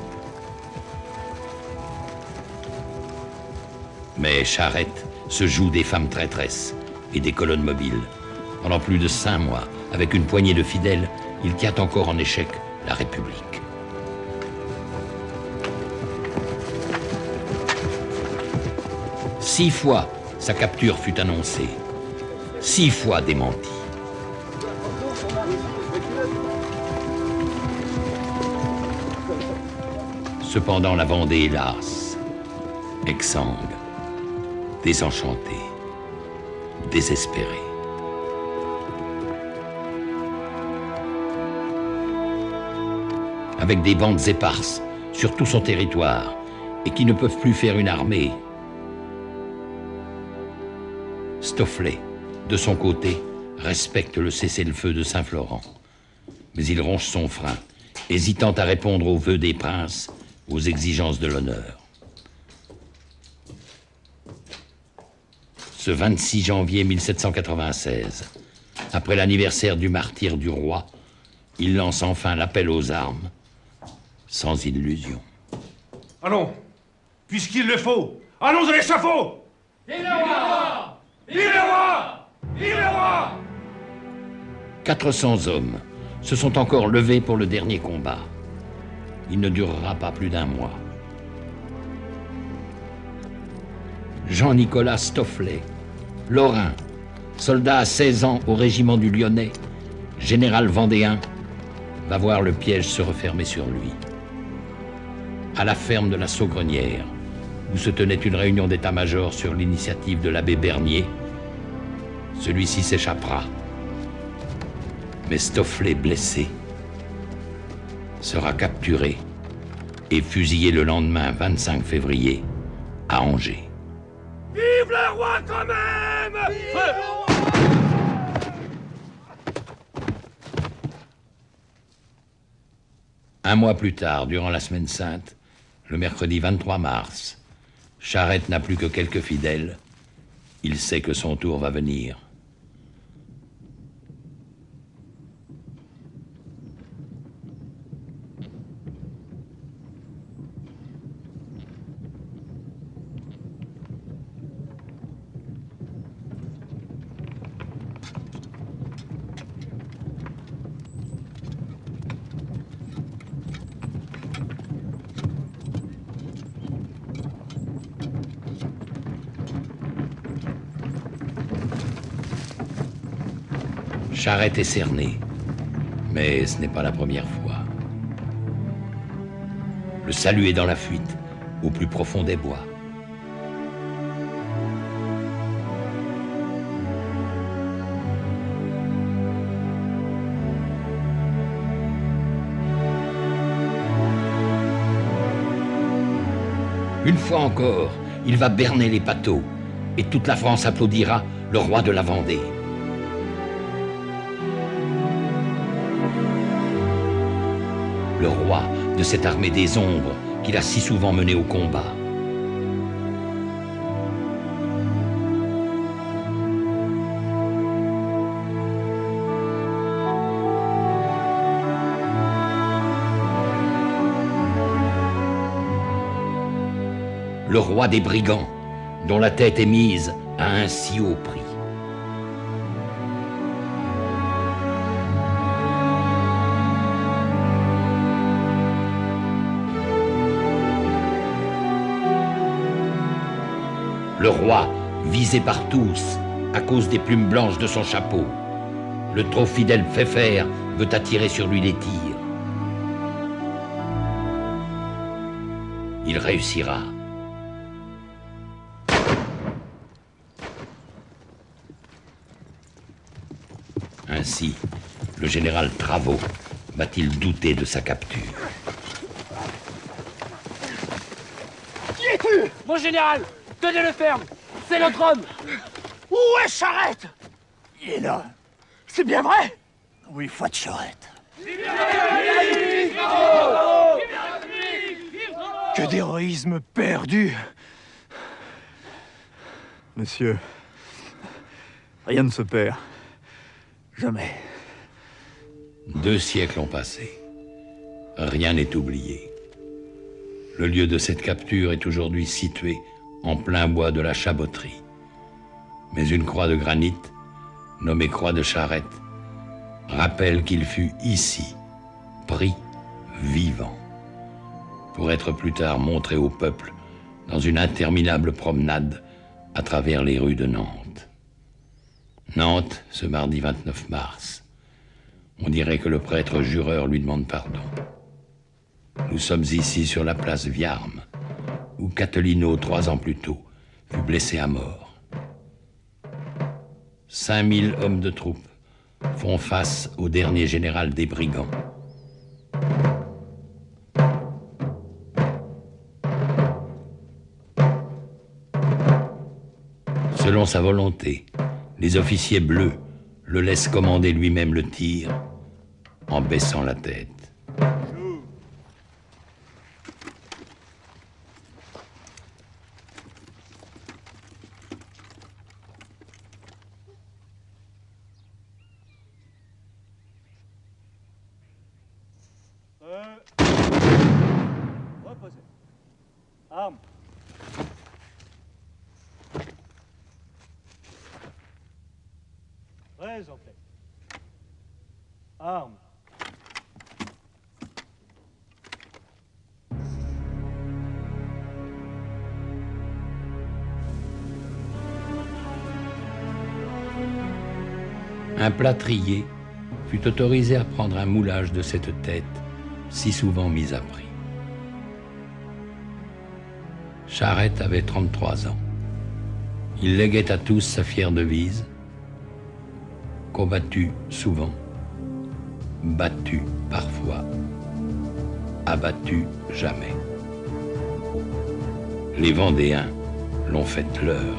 Mais Charette se joue des femmes traîtresses et des colonnes mobiles. Pendant plus de 5 mois, avec une poignée de fidèles, il tient encore en échec la République. Six fois, sa capture fut annoncée. 6 fois démentie. Cependant, la Vendée est lasse, exsangue, désenchantée, désespérée. Avec des bandes éparses sur tout son territoire et qui ne peuvent plus faire une armée. Stofflet, de son côté, respecte le cessez-le-feu de Saint-Florent. Mais il ronge son frein, hésitant à répondre aux vœux des princes, aux exigences de l'honneur. Ce 26 janvier 1796, après l'anniversaire du martyre du roi, il lance enfin l'appel aux armes, sans illusion. Allons, puisqu'il le faut, allons à l'échafaud! Vive le roi! Vive le roi! Vive le roi! 400 hommes se sont encore levés pour le dernier combat. Il ne durera pas plus d'1 mois. Jean-Nicolas Stofflet, Lorrain, soldat à 16 ans au régiment du Lyonnais, général vendéen, va voir le piège se refermer sur lui. À la ferme de la Saugrenière, où se tenait une réunion d'état-major sur l'initiative de l'abbé Bernier, celui-ci s'échappera. Mais Stofflet, blessé, sera capturé et fusillé le lendemain 25 février à Angers. Vive le roi quand même! Vive le roi! Un mois plus tard, durant la Semaine Sainte, le mercredi 23 mars, Charette n'a plus que quelques fidèles. Il sait que son tour va venir. Charette est cerné, mais ce n'est pas la première fois. Le salut est dans la fuite, au plus profond des bois. Une fois encore, il va berner les bateaux, et toute la France applaudira le roi de la Vendée. Le roi de cette armée des ombres qu'il a si souvent menée au combat. Le roi des brigands, dont la tête est mise à un si haut prix. Le roi, visé par tous, à cause des plumes blanches de son chapeau. Le trop fidèle Pfeffer veut attirer sur lui les tirs. Il réussira. Ainsi, le général Travot va-t-il douter de sa capture? Qui es-tu? Mon général, tenez-le ferme. C'est notre homme. Où est Charette? Il est là. C'est bien vrai? Oui, foi de Charette. Que d'héroïsme perdu. Monsieur, rien ne se perd. Jamais. 2 siècles ont passé. Rien n'est oublié. Le lieu de cette capture est aujourd'hui situé en plein bois de la Chaboterie. Mais une croix de granit, nommée croix de Charette, rappelle qu'il fut ici, pris vivant, pour être plus tard montré au peuple dans une interminable promenade à travers les rues de Nantes. Nantes, ce mardi 29 mars. On dirait que le prêtre jureur lui demande pardon. Nous sommes ici sur la place Viarme, où Catelino, 3 ans plus tôt, fut blessé à mort. 5000 hommes de troupe font face au dernier général des brigands. Selon sa volonté, les officiers bleus le laissent commander lui-même le tir en baissant la tête. Reposez. Armes. Très en paix. Armes. Un plâtrier fut autorisé à prendre un moulage de cette tête si souvent mise à prix. Charette avait 33 ans. Il léguait à tous sa fière devise: combattu souvent, battu parfois, abattu jamais. Les Vendéens l'ont faite leur.